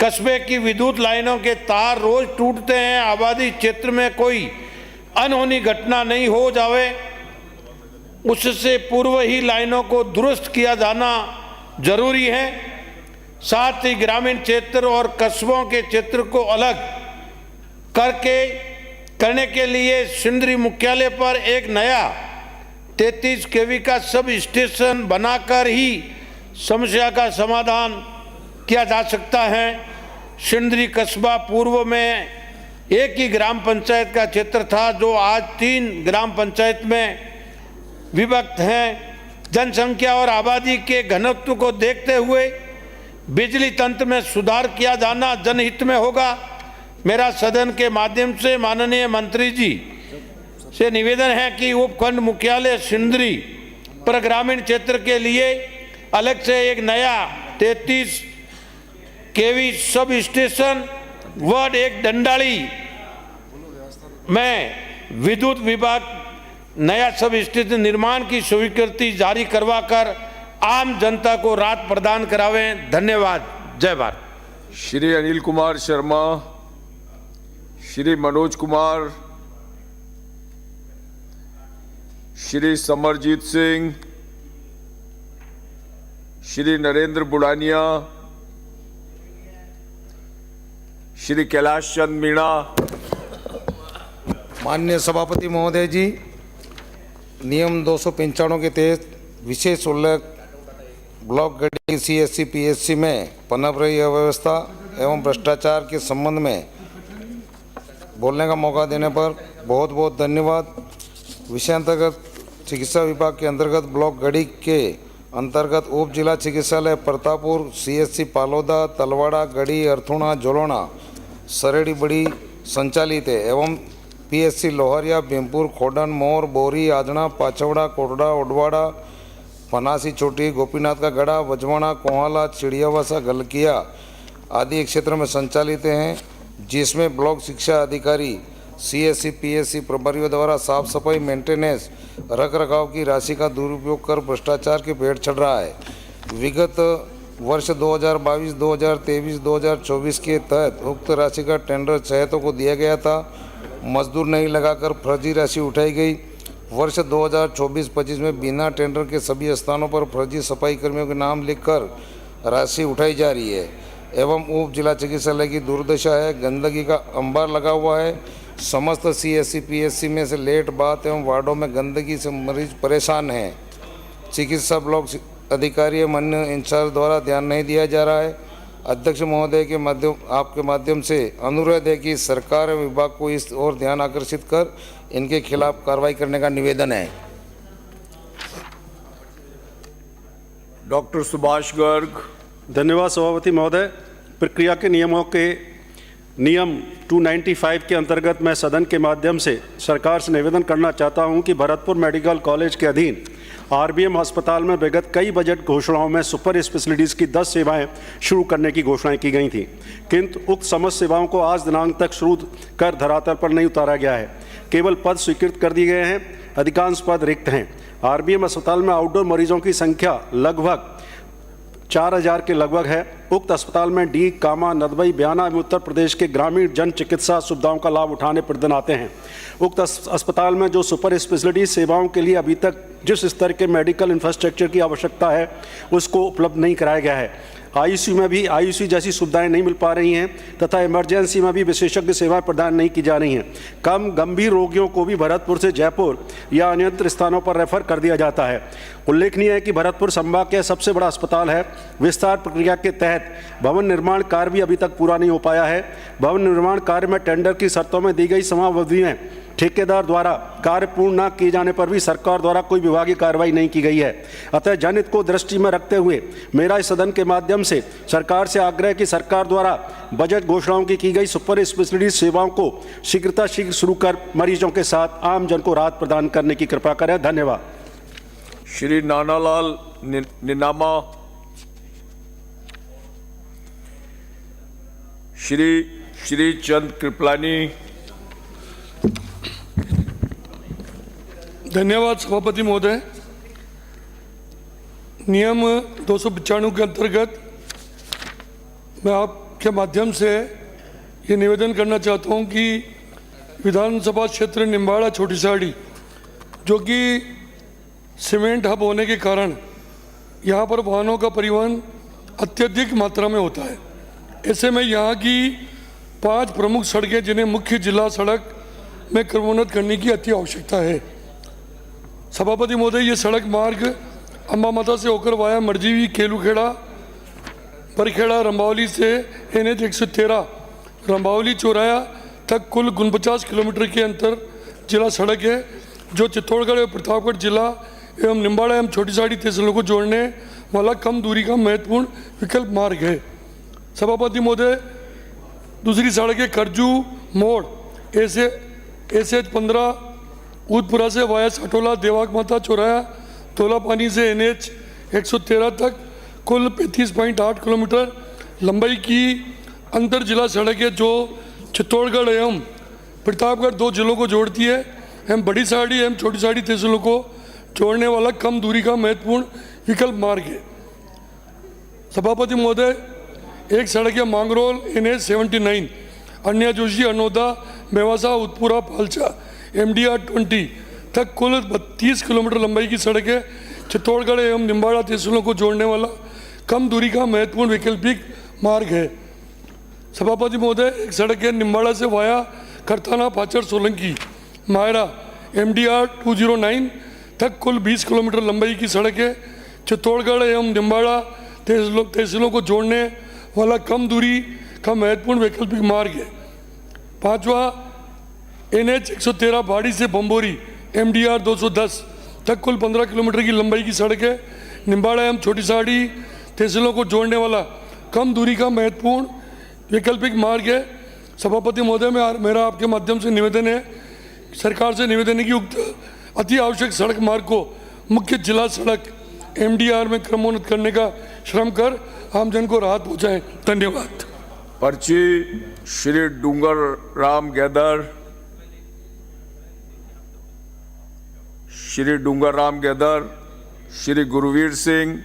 कस्बे की विद्युत लाइनों के तार रोज टूटते हैं। आबादी क्षेत्र में कोई अनहोनी घटना नहीं हो जावे, उससे पूर्व ही लाइनों को दुरुस्त किया जाना जरूरी है। साथ ही ग्रामीण क्षेत्र और कस्बों के क्षेत्र को अलग करने के लिए सिंदरी मुख्यालय पर एक नया 33 केवी का सब स्टेशन बनाकर ही समस्या का समाधान किया जा सकता है। सिंदरी कस्बा पूर्व में एक ही ग्राम पंचायत का क्षेत्र था, जो आज 3 ग्राम पंचायत में विभक्त हैं। जनसंख्या और आबादी के घनत्व को देखते हुए बिजली तंत्र में सुधार किया जाना जनहित में होगा। मेरा सदन के माध्यम से माननीय मंत्री जी से निवेदन है कि उपखंड मुख्यालय सिंदरी पर ग्रामीण क्षेत्र के लिए अलग से एक नया 33 केवी सब स्टेशन वार्ड 1 डंडाली में विद्युत विभाग नया सब स्टेशन निर्माण की स्वीकृति जारी करवाकर आम जनता को राहत प्रदान करावें। धन्यवाद। जय भारत।
श्री अनिल कुमार शर्मा, श्री मनोज कुमार, श्री समरजीत सिंह, श्री नरेंद्र बुढ़ानिया, श्री कैलाश चंद मीणा।
माननीय सभापति महोदय जी, नियम 295 के तहत विशेष उल्लेख ब्लॉक गढ़ी
CSC PSC में पनप रही अव्यवस्था एवं भ्रष्टाचार के संबंध में बोलने का मौका देने पर बहुत बहुत धन्यवाद। विषय अंतर्गत चिकित्सा विभाग के अंतर्गत ब्लॉक गढ़ी के अंतर्गत उप जिला चिकित्सालय प्रतापपुर, CSC पालोदा, तलवाड़ा, गढ़ी, अर्थुणा, जोलोना, सरेड़ी बड़ी संचालित है एवं PSC लोहरिया, भीमपुर, खोडन, मोर, बोरी, आजना, पाचौड़ा, कोटड़ा, उडवाड़ा, पनासी चोटी, गोपीनाथ का गढ़ा, वजवाड़ा, कोहाला, चिड़ियावासा, गलकिया आदि क्षेत्र में संचालित हैं, जिसमें ब्लॉक शिक्षा अधिकारी CSC PSC प्रभारियों द्वारा साफ सफाई, मेंटेनेंस, रख रखाव की राशि का दुरुपयोग कर भ्रष्टाचार की भेंट चढ़ रहा है। विगत वर्ष 2022, 2023, 2024 के तहत उक्त राशि का टेंडर चयतों को दिया गया था, मजदूर नहीं लगाकर फर्जी राशि उठाई गई। वर्ष 2024-25 में बिना टेंडर के सभी स्थानों पर फर्जी सफाई कर्मियों के नाम लिखकर राशि उठाई जा रही है एवं उप जिला चिकित्सालय की दुर्दशा है। गंदगी का अंबार लगा हुआ है। समस्त CSC PSC में से लेट बात एवं वार्डों में गंदगी से मरीज परेशान हैं। चिकित्सा ब्लॉक अधिकारी मान्य इंचार्ज द्वारा ध्यान नहीं दिया जा रहा है। अध्यक्ष महोदय के आपके माध्यम से अनुरोध है कि सरकार एवं विभाग को इस ओर ध्यान आकर्षित कर इनके खिलाफ कार्रवाई करने का निवेदन है।
डॉक्टर सुभाष गर्ग। धन्यवाद सभापति महोदय। प्रक्रिया के नियमों के नियम 295 के अंतर्गत मैं सदन के माध्यम से सरकार से निवेदन करना चाहता हूं कि भरतपुर मेडिकल कॉलेज के अधीन RBM अस्पताल में विगत कई बजट घोषणाओं में सुपर स्पेशलिटीज़ की 10 सेवाएं शुरू करने की घोषणाएं की गई थीं, किंतु उक्त समस्त सेवाओं को आज दिनांक तक शुरू कर धरातल पर नहीं उतारा गया है। केवल पद स्वीकृत कर दिए गए हैं, अधिकांश पद रिक्त हैं। RBM अस्पताल में आउटडोर मरीजों की संख्या लगभग 4000 के लगभग है। उक्त अस्पताल में डी, कामा, नदबई, बयाना एवं उत्तर प्रदेश के ग्रामीण जन चिकित्सा सुविधाओं का लाभ उठाने प्रतिदिन आते हैं। उक्त अस्पताल में जो सुपर स्पेशलिटी सेवाओं के लिए अभी तक जिस स्तर के मेडिकल इंफ्रास्ट्रक्चर की आवश्यकता है उसको उपलब्ध नहीं कराया गया है। ICU में भी ICU जैसी सुविधाएं नहीं मिल पा रही हैं तथा इमरजेंसी में भी विशेषज्ञ सेवाएं प्रदान नहीं की जा रही हैं। कम गंभीर रोगियों को भी भरतपुर से जयपुर या अन्यत्र स्थानों पर रेफर कर दिया जाता है। उल्लेखनीय है कि भरतपुर संभाग का सबसे बड़ा अस्पताल है। विस्तार प्रक्रिया के तहत भवन निर्माण कार्य भी अभी तक पूरा नहीं हो पाया है। भवन निर्माण कार्य में टेंडर की शर्तों में दी गई समयावधि में ठेकेदार द्वारा कार्य पूर्ण न किए जाने पर भी सरकार द्वारा कोई विभागीय कार्रवाई नहीं की गई है। अतः जनहित को दृष्टि में रखते हुए मेरा इस सदन के माध्यम से सरकार से आग्रह कि सरकार द्वारा बजट घोषणाओं की गई सुपर स्पेशलिटी सेवाओं को शीघ्र शुरू कर मरीजों के साथ आम जन को राहत प्रदान करने की कृपा करें। धन्यवाद।
श्री नानालाल निनामा। श्री चंद कृपलानी।
धन्यवाद सभापति महोदय। नियम 295 के अंतर्गत मैं आपके माध्यम से ये निवेदन करना चाहता हूँ कि विधानसभा क्षेत्र निम्बाड़ा छोटी साड़ी जो कि सीमेंट हब होने के कारण यहाँ पर वाहनों का परिवहन अत्यधिक मात्रा में होता है। ऐसे में यहाँ की 5 प्रमुख सड़कें जिन्हें मुख्य जिला सड़क में क्रमोन्नत करने की अति आवश्यकता है। सभापति महोदय, ये सड़क मार्ग अम्बा माता से होकर वाया मरजीवी, केलूखेड़ा, बरखेड़ा, रंबावली से NH 113 रंबावली चौराया तक कुल 49 किलोमीटर के अंतर जिला सड़क है, जो चित्तौड़गढ़ एवं प्रतापगढ़ जिला एवं निम्बाड़ा एवं छोटी साड़ी तहसीलों को जोड़ने वाला कम दूरी का महत्वपूर्ण विकल्प मार्ग है। सभापति महोदय, दूसरी सड़क है करजू मोड़ SH 15 ऊदपुरा से वाया साटोला, देवाक माता चौराया, तोला पानी से NH 113 तक कुल 35.8 किलोमीटर लंबाई की अंतर जिला सड़क है, जो चित्तौड़गढ़ एवं प्रतापगढ़ 2 जिलों को जोड़ती है एवं बड़ी साड़ी एवं छोटी साड़ी तहसीलों को जोड़ने वाला कम दूरी का महत्वपूर्ण विकल्प मार्ग है। सभापति महोदय, एक सड़क है मांगरोल NH 79 अन्या जोशी, अनोदा, मेवासा, उत्पुरा, पालचा MDR 20 तक कुल 32 किलोमीटर लंबाई की सड़क है। चित्तौड़गढ़ एवं निम्बाड़ा तहसीलों को जोड़ने वाला कम दूरी का महत्वपूर्ण वैकल्पिक मार्ग है। सभापति महोदय, एक सड़क है निम्बाड़ा से वाया करताना, पाचड़, सोलंकी, मायरा MDR 209 तक कुल 20 किलोमीटर लंबाई की सड़क है। चित्तौड़गढ़ एवं निम्बाड़ा
तहसीलों को जोड़ने वाला कम दूरी का महत्वपूर्ण वैकल्पिक मार्ग है। 5वां NH 113 भाड़ी से बम्बोरी MDR 210 तक कुल 15 किलोमीटर की लंबाई की सड़क है। निम्बाड़ा एवं छोटी साड़ी तहसीलों को जोड़ने वाला कम दूरी का महत्वपूर्ण वैकल्पिक मार्ग है। सभापति महोदय, मेरा आपके माध्यम से निवेदन है, सरकार से निवेदन है कि उक्त अति आवश्यक सड़क मार्ग को मुख्य जिला सड़क MDR में क्रमोन्नत करने का श्रम कर आमजन को राहत पहुंचाएं। धन्यवाद।
पर्ची श्री डूंगर राम गैदर, श्री डूंगर राम गैदर, श्री गुरवीर सिंह।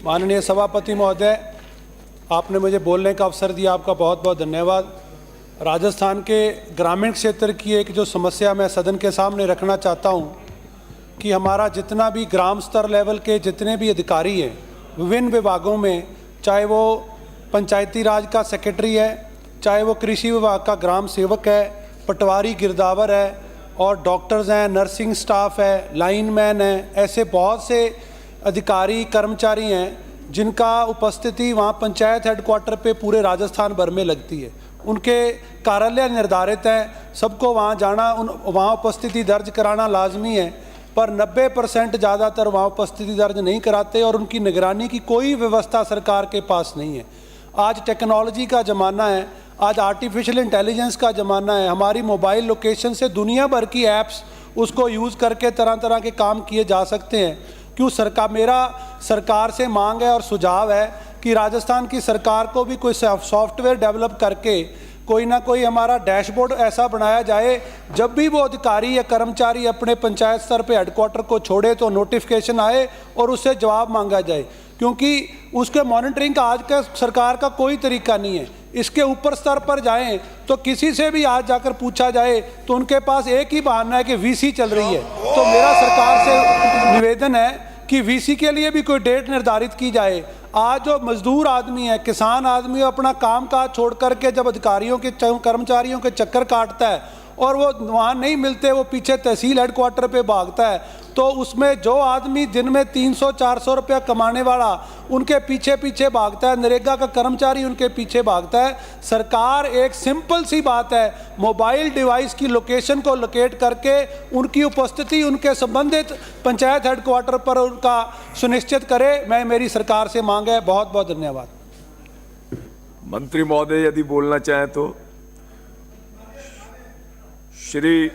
माननीय सभापति महोदय, आपने मुझे बोलने का अवसर दिया, आपका बहुत बहुत धन्यवाद। राजस्थान के ग्रामीण क्षेत्र की एक जो समस्या मैं सदन के सामने रखना चाहता हूँ कि हमारा जितना भी ग्राम स्तर लेवल के जितने भी अधिकारी हैं विभिन्न विभागों में, चाहे वो पंचायती राज का सेक्रेटरी है, चाहे वो कृषि विभाग का ग्राम सेवक है, पटवारी गिरदावर है, और डॉक्टर्स हैं, नर्सिंग स्टाफ है, लाइनमैन है, ऐसे बहुत से अधिकारी कर्मचारी हैं जिनका उपस्थिति वहाँ पंचायत हेडक्वार्टर पे पूरे राजस्थान भर में लगती है। उनके कार्यालय निर्धारित हैं, सबको वहाँ जाना, वहाँ उपस्थिति दर्ज कराना लाजमी है, पर 90% ज़्यादातर वहाँ उपस्थिति दर्ज नहीं कराते और उनकी निगरानी की कोई व्यवस्था सरकार के पास नहीं है। आज टेक्नोलॉजी का ज़माना है, आज आर्टिफिशियल इंटेलिजेंस का ज़माना है। हमारी मोबाइल लोकेशन से दुनिया भर की ऐप्स उसको यूज़ करके तरह तरह के काम किए जा सकते हैं। क्यों मेरा सरकार से मांग है और सुझाव है कि राजस्थान की सरकार को भी कोई सॉफ्टवेयर डेवलप करके कोई ना कोई हमारा डैशबोर्ड ऐसा बनाया जाए, जब भी वो अधिकारी या कर्मचारी अपने पंचायत स्तर पे हेडक्वार्टर को छोड़े तो नोटिफिकेशन आए और उससे जवाब मांगा जाए, क्योंकि उसके मॉनिटरिंग का आज का सरकार का कोई तरीका नहीं है। इसके ऊपर स्तर पर जाएं तो किसी से भी आज जाकर पूछा जाए तो उनके पास एक ही बहाना है कि VC चल रही है। तो मेरा सरकार से निवेदन है कि VC के लिए भी कोई डेट निर्धारित की जाए। आज जो मजदूर आदमी है, किसान आदमी अपना काम काज छोड़ करके जब अधिकारियों के कर्मचारियों के चक्कर काटता है और वो वहाँ नहीं मिलते, वो पीछे तहसील हेडक्वार्टर पे भागता है, तो उसमें जो आदमी दिन में 300-400 रुपया कमाने वाला उनके पीछे पीछे भागता है, नरेगा का कर्मचारी उनके पीछे भागता है। सरकार एक सिंपल सी बात है, मोबाइल डिवाइस की लोकेशन को लोकेट करके उनकी उपस्थिति उनके संबंधित पंचायत हेडक्वार्टर पर उनका सुनिश्चित करे। मेरी सरकार से मांग है। बहुत बहुत धन्यवाद।
मंत्री महोदय यदि बोलना चाहें तो। श्री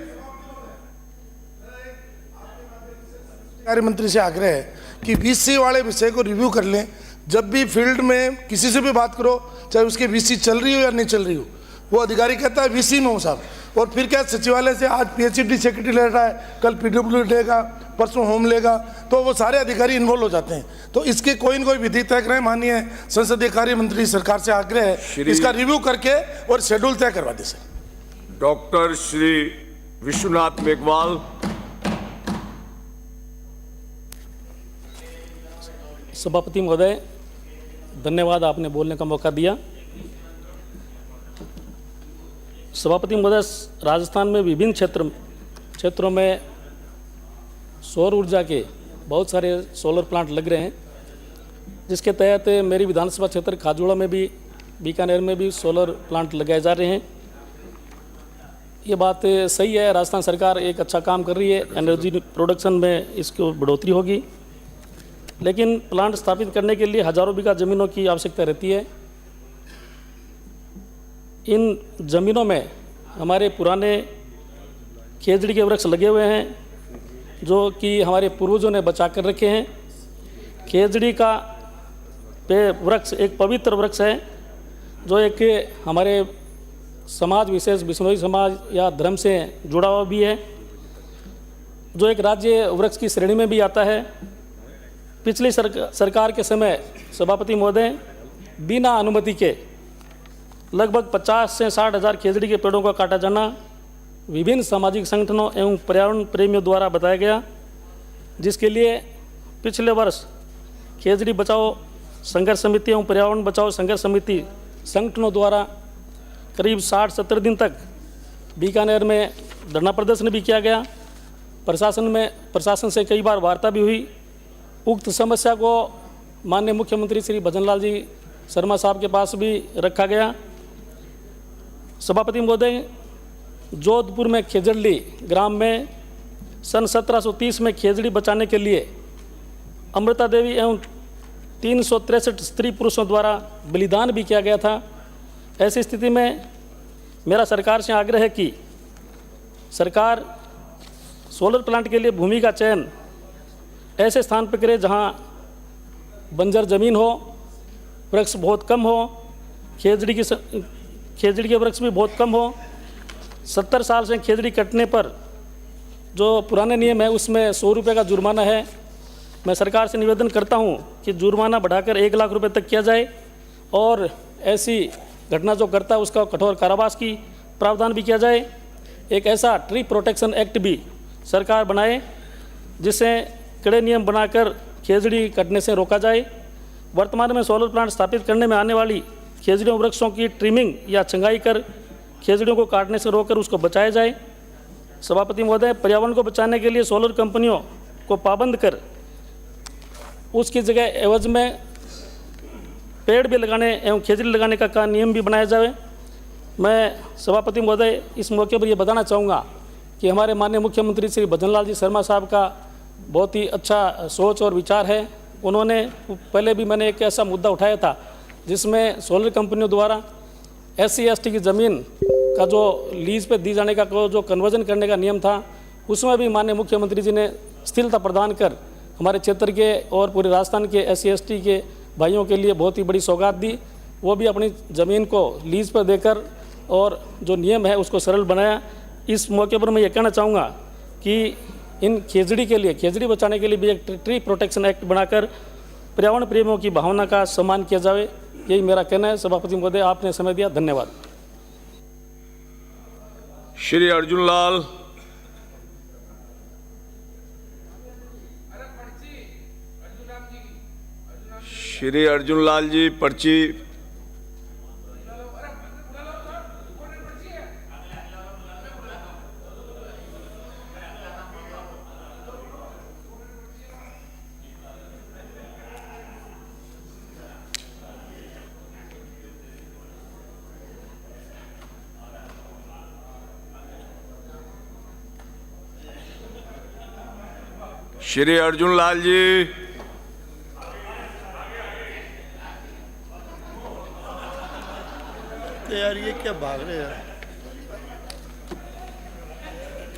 कार्य मंत्री से आग्रह है कि VC वाले विषय को रिव्यू कर लें। जब भी फील्ड में किसी से भी बात करो, चाहे उसके VC चल रही हो या नहीं चल रही हो, वो अधिकारी कहता है VC में हूँ साहब, और फिर क्या सचिवालय से आज PhD सेक्रेटरी ले रहा है, कल PW लेगा, परसों होम लेगा, तो वो सारे अधिकारी इन्वॉल्व हो जाते हैं। तो इसके कोई न कोई विधि तय करें। माननीय संसदीय कार्य मंत्री सरकार से आग्रह है इसका रिव्यू करके और शेड्यूल तय करवा दें।
डॉक्टर श्री विश्वनाथ मेघवाल।
सभापति महोदय, धन्यवाद, आपने बोलने का मौका दिया। सभापति महोदय, राजस्थान में विभिन्न क्षेत्रों में सौर ऊर्जा के बहुत सारे सोलर प्लांट लग रहे हैं, जिसके तहत मेरी विधानसभा क्षेत्र खाजूड़ा में भी, बीकानेर में भी सोलर प्लांट लगाए जा रहे हैं। ये बात सही है, राजस्थान सरकार एक अच्छा काम कर रही है, एनर्जी प्रोडक्शन में इसको बढ़ोतरी होगी, लेकिन प्लांट स्थापित करने के लिए हजारों बीघा ज़मीनों की आवश्यकता रहती है। इन ज़मीनों में हमारे पुराने खेजड़ी के वृक्ष लगे हुए हैं, जो कि हमारे पूर्वजों ने बचा कर रखे हैं। खेजड़ी का वृक्ष एक पवित्र वृक्ष है, जो एक हमारे समाज विशेष बिश्नोई समाज या धर्म से जुड़ा हुआ भी है, जो एक राज्य वृक्ष की श्रेणी में भी आता है। पिछली सरकार के समय सभापति महोदय, बिना अनुमति के लगभग 50 से 60 हज़ार खेजड़ी के पेड़ों का काटा जाना विभिन्न सामाजिक संगठनों एवं पर्यावरण प्रेमियों द्वारा बताया गया, जिसके लिए पिछले वर्ष खेजड़ी बचाओ संघर्ष समिति एवं पर्यावरण बचाओ संघर्ष समिति संगठनों द्वारा करीब 60-70 दिन तक बीकानेर में धरना प्रदर्शन भी किया गया प्रशासन से कई बार वार्ता भी हुई। उक्त समस्या को माननीय मुख्यमंत्री श्री भजन लाल जी शर्मा साहब के पास भी रखा गया। सभापति महोदय, जोधपुर में खेजड़ी ग्राम में सन 1730 में खेजड़ी बचाने के लिए अमृता देवी एवं 363 स्त्री पुरुषों द्वारा बलिदान भी किया गया था। ऐसी स्थिति में मेरा सरकार से आग्रह है कि सरकार सोलर प्लांट के लिए भूमि का चयन ऐसे स्थान पर करे जहां बंजर ज़मीन हो, वृक्ष बहुत कम हो, खेजड़ी के वृक्ष भी बहुत कम हो। 70 साल से खेजड़ी कटने पर जो पुराने नियम है उसमें 100 रुपये का जुर्माना है। मैं सरकार से निवेदन करता हूं कि जुर्माना बढ़ाकर 1 लाख रुपए तक किया जाए और ऐसी घटना जो करता है उसका कठोर कारावास की प्रावधान भी किया जाए। एक ऐसा ट्री प्रोटेक्शन एक्ट भी सरकार बनाए जिससे कड़े नियम बनाकर खेजड़ी कटने से रोका जाए। वर्तमान में सोलर प्लांट स्थापित करने में आने वाली खेजड़ियों वृक्षों की ट्रिमिंग या छंगाई कर खेजड़ियों को काटने से रोककर उसको बचाया जाए। सभापति महोदय, पर्यावरण को बचाने के लिए सोलर कंपनियों को पाबंद कर उसकी जगह एवज में पेड़ भी लगाने एवं खेजड़ी लगाने का नियम भी बनाया जाए। मैं सभापति महोदय इस मौके पर ये बताना चाहूँगा कि हमारे माननीय मुख्यमंत्री श्री भजन लाल जी शर्मा साहब का बहुत ही अच्छा सोच और विचार है। उन्होंने पहले भी मैंने एक ऐसा मुद्दा उठाया था जिसमें सोलर कंपनियों द्वारा SC ST की ज़मीन का जो लीज पे दी जाने का जो कन्वर्जन करने का नियम था उसमें भी माननीय मुख्यमंत्री जी ने स्थिरता प्रदान कर हमारे क्षेत्र के और पूरे राजस्थान के SC ST के भाइयों के लिए बहुत ही बड़ी सौगात दी। वो भी अपनी ज़मीन को लीज पर देकर और जो नियम है उसको सरल बनाया। इस मौके पर मैं ये कहना चाहूँगा कि इन खेजड़ी के लिए, खेजड़ी बचाने के लिए भी एक ट्री प्रोटेक्शन एक्ट बनाकर पर्यावरण प्रेमियों की भावना का सम्मान किया जाए। यही मेरा कहना है। सभापति महोदय, आपने समय दिया, धन्यवाद।
श्री अर्जुन लाल। श्री अर्जुन लाल जी, पर्ची। श्री अर्जुन लाल जी।
यार ये क्या भाग रहे हैं?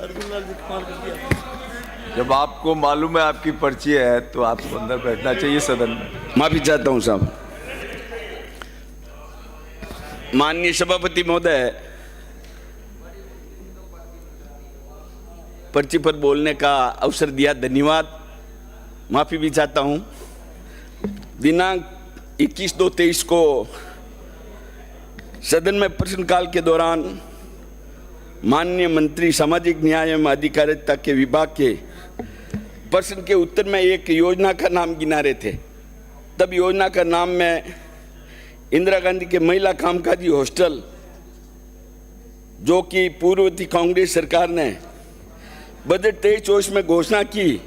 अर्जुन लाल जी कमाल कर दिया।
जब आपको मालूम है आपकी पर्ची है तो आपको अंदर बैठना चाहिए सदन में।
माफी चाहता हूं साहब। माननीय सभापति महोदय, पर्ची पर बोलने का अवसर दिया, धन्यवाद। माफ़ी भी चाहता हूँ। दिनांक 21/2/23 को सदन में प्रश्नकाल के दौरान माननीय मंत्री सामाजिक न्याय एवं अधिकारिता के विभाग के प्रश्न के उत्तर में एक योजना का नाम गिना रहे थे। तब योजना का नाम में इंदिरा गांधी के महिला कामकाजी हॉस्टल, जो कि पूर्ववर्ती कांग्रेस सरकार ने बजट 23-24 में घोषणा की,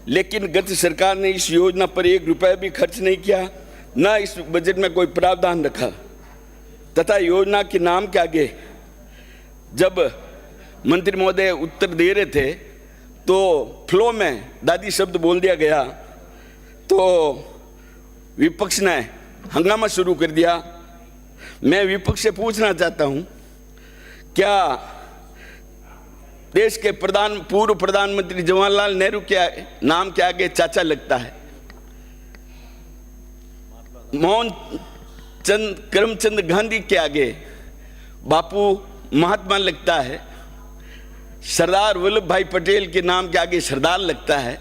लेकिन गत सरकार ने इस योजना पर 1 रुपया भी खर्च नहीं किया, न इस बजट में कोई प्रावधान रखा, तथा योजना के नाम के आगे जब मंत्री महोदय उत्तर दे रहे थे तो फ्लो में दादी शब्द बोल दिया गया तो विपक्ष ने हंगामा शुरू कर दिया। मैं विपक्ष से पूछना चाहता हूं, क्या देश के पूर्व प्रधानमंत्री जवाहरलाल नेहरू के नाम के आगे चाचा लगता है? करमचंद गांधी के आगे बापू महात्मा लगता है? सरदार वल्लभ भाई पटेल के नाम के आगे सरदार लगता है?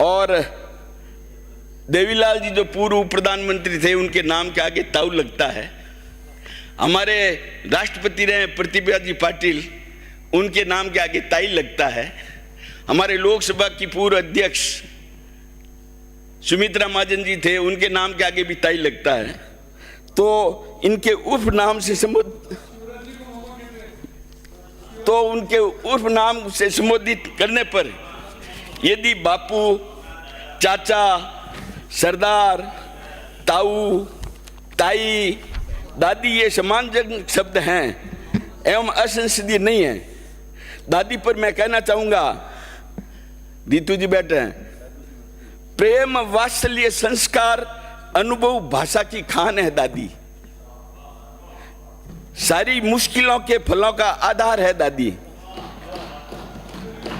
और देवीलाल जी जो पूर्व प्रधानमंत्री थे उनके नाम के आगे ताऊ लगता है? हमारे राष्ट्रपति रहे प्रतिभा जी पाटिल, उनके नाम के आगे ताई लगता है? हमारे लोकसभा की पूर्व अध्यक्ष सुमित्रा महाजन जी थे, उनके नाम के आगे भी ताई लगता है? तो इनके उर्फ नाम से तो उनके उर्फ नाम से संबोधित करने पर यदि बापू, चाचा, सरदार, ताऊ, ताई, दादी ये सम्मानजनक शब्द हैं एवं असंसदीय नहीं है। दादी पर मैं कहना चाहूंगा, दीतू जी बैठे हैं, प्रेम, वात्सल्य, संस्कार, अनुभव, भाषा की खान है दादी। सारी मुश्किलों के फलों का आधार है दादी।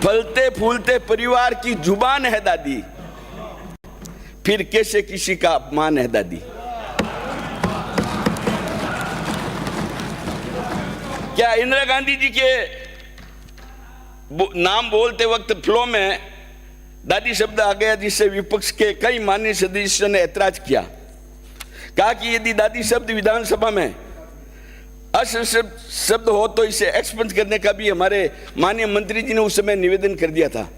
फलते फूलते परिवार की जुबान है दादी। फिर कैसे किसी का अपमान है दादी। क्या इंदिरा गांधी जी के नाम बोलते वक्त फ्लो में दादी शब्द आ गया, जिससे विपक्ष के कई माननीय सदस्यों ने ऐतराज किया। कहा कि यदि दादी शब्द विधानसभा में शब्द हो तो इसे एक्सपेंस करने का भी हमारे माननीय मंत्री जी ने उस समय निवेदन कर दिया था।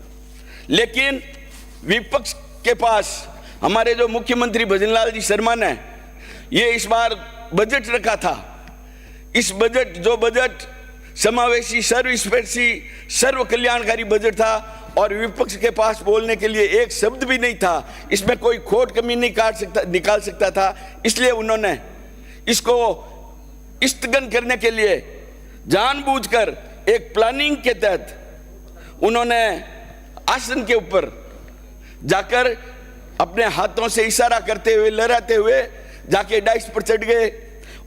लेकिन विपक्ष के पास हमारे जो मुख्यमंत्री भजनलाल जी शर्मा ने ये इस बार बजट रखा था। इस बजट समावेशी, सर्वस्पर्शी, सर्व कल्याणकारी बजट था और विपक्ष के पास बोलने के लिए एक शब्द भी नहीं था। इसमें कोई खोट कमी नहीं निकाल सकता था। इसलिए उन्होंने इसको स्थगन करने के लिए जानबूझकर एक प्लानिंग के तहत उन्होंने आसन के ऊपर जाकर अपने हाथों से इशारा करते हुए, लहराते हुए जाके डाइस पर चढ़ गए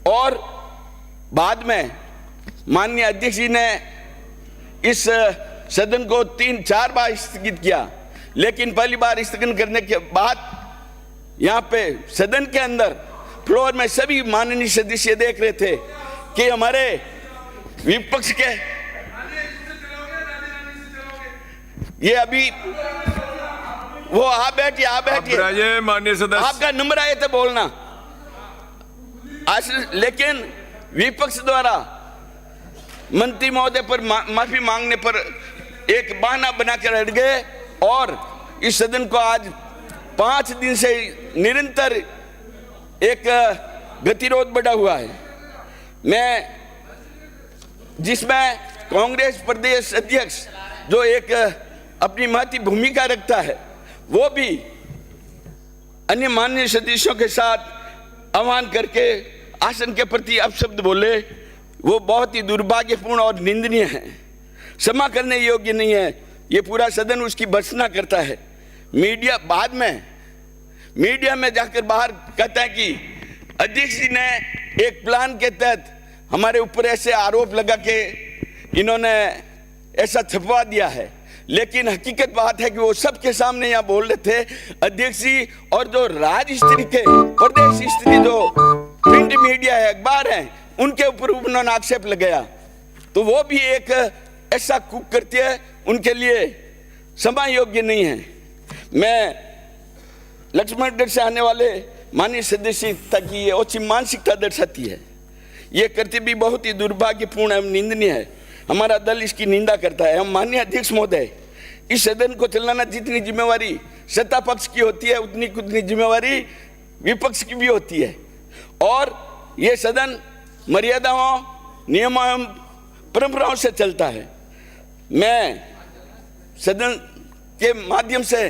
और बाद में माननीय अध्यक्ष जी ने इस सदन को 3-4 बार स्थगित किया। लेकिन पहली बार स्थगन करने के बाद यहाँ पे सदन के अंदर फ्लोर में सभी माननीय सदस्य देख रहे थे कि हमारे विपक्ष के ये अभी वो आप बैठिए
माननीय सदस्य,
आपका नंबर आए थे बोलना। लेकिन विपक्ष द्वारा मंत्री महोदय पर माफी मांगने पर एक बहाना बनाकर हट गए और इस सदन को आज 5 दिन से निरंतर एक गतिरोध बढ़ा हुआ है। मैं जिसमें कांग्रेस प्रदेश अध्यक्ष जो एक अपनी महती भूमिका रखता है, वो भी अन्य माननीय सदस्यों के साथ आह्वान करके आसन के प्रति अपशब्द बोले, वो बहुत ही दुर्भाग्यपूर्ण और निंदनीय है, क्षमा करने योग्य नहीं है। ये पूरा सदन उसकी भर्त्सना करता है। मीडिया बाद में मीडिया में जाकर बाहर कहता है कि अध्यक्ष जी ने एक प्लान के तहत हमारे ऊपर ऐसे आरोप लगा के इन्होंने ऐसा छपवा दिया है। लेकिन हकीकत बात है कि वो सबके सामने यहाँ बोल रहे थे अध्यक्ष जी, और जो राज्य स्तर के, प्रदेश स्तर जो प्रिंट मीडिया है, अखबार है, उनके ऊपर उन्होंने आक्षेप लगाया। तो वो भी एक ऐसा कुकृत्य है, उनके लिए क्षमा योग्य नहीं है। मैं लक्ष्मणगढ़ से आने वाले माननीय सदस्य तक ये ओछी मानसिकता दर्शाती है। ये करते भी बहुत ही दुर्भाग्यपूर्ण एवं निंदनीय है। हमारा दल इसकी निंदा करता है। हम माननीय अध्यक्ष महोदय, इस सदन को चलाना जितनी जिम्मेवारी सत्ता पक्ष की होती है, उतनी जिम्मेवारी विपक्ष की भी होती है। और ये सदन मर्यादाओं, नियमों एवं परंपराओं से चलता है। मैं सदन के माध्यम से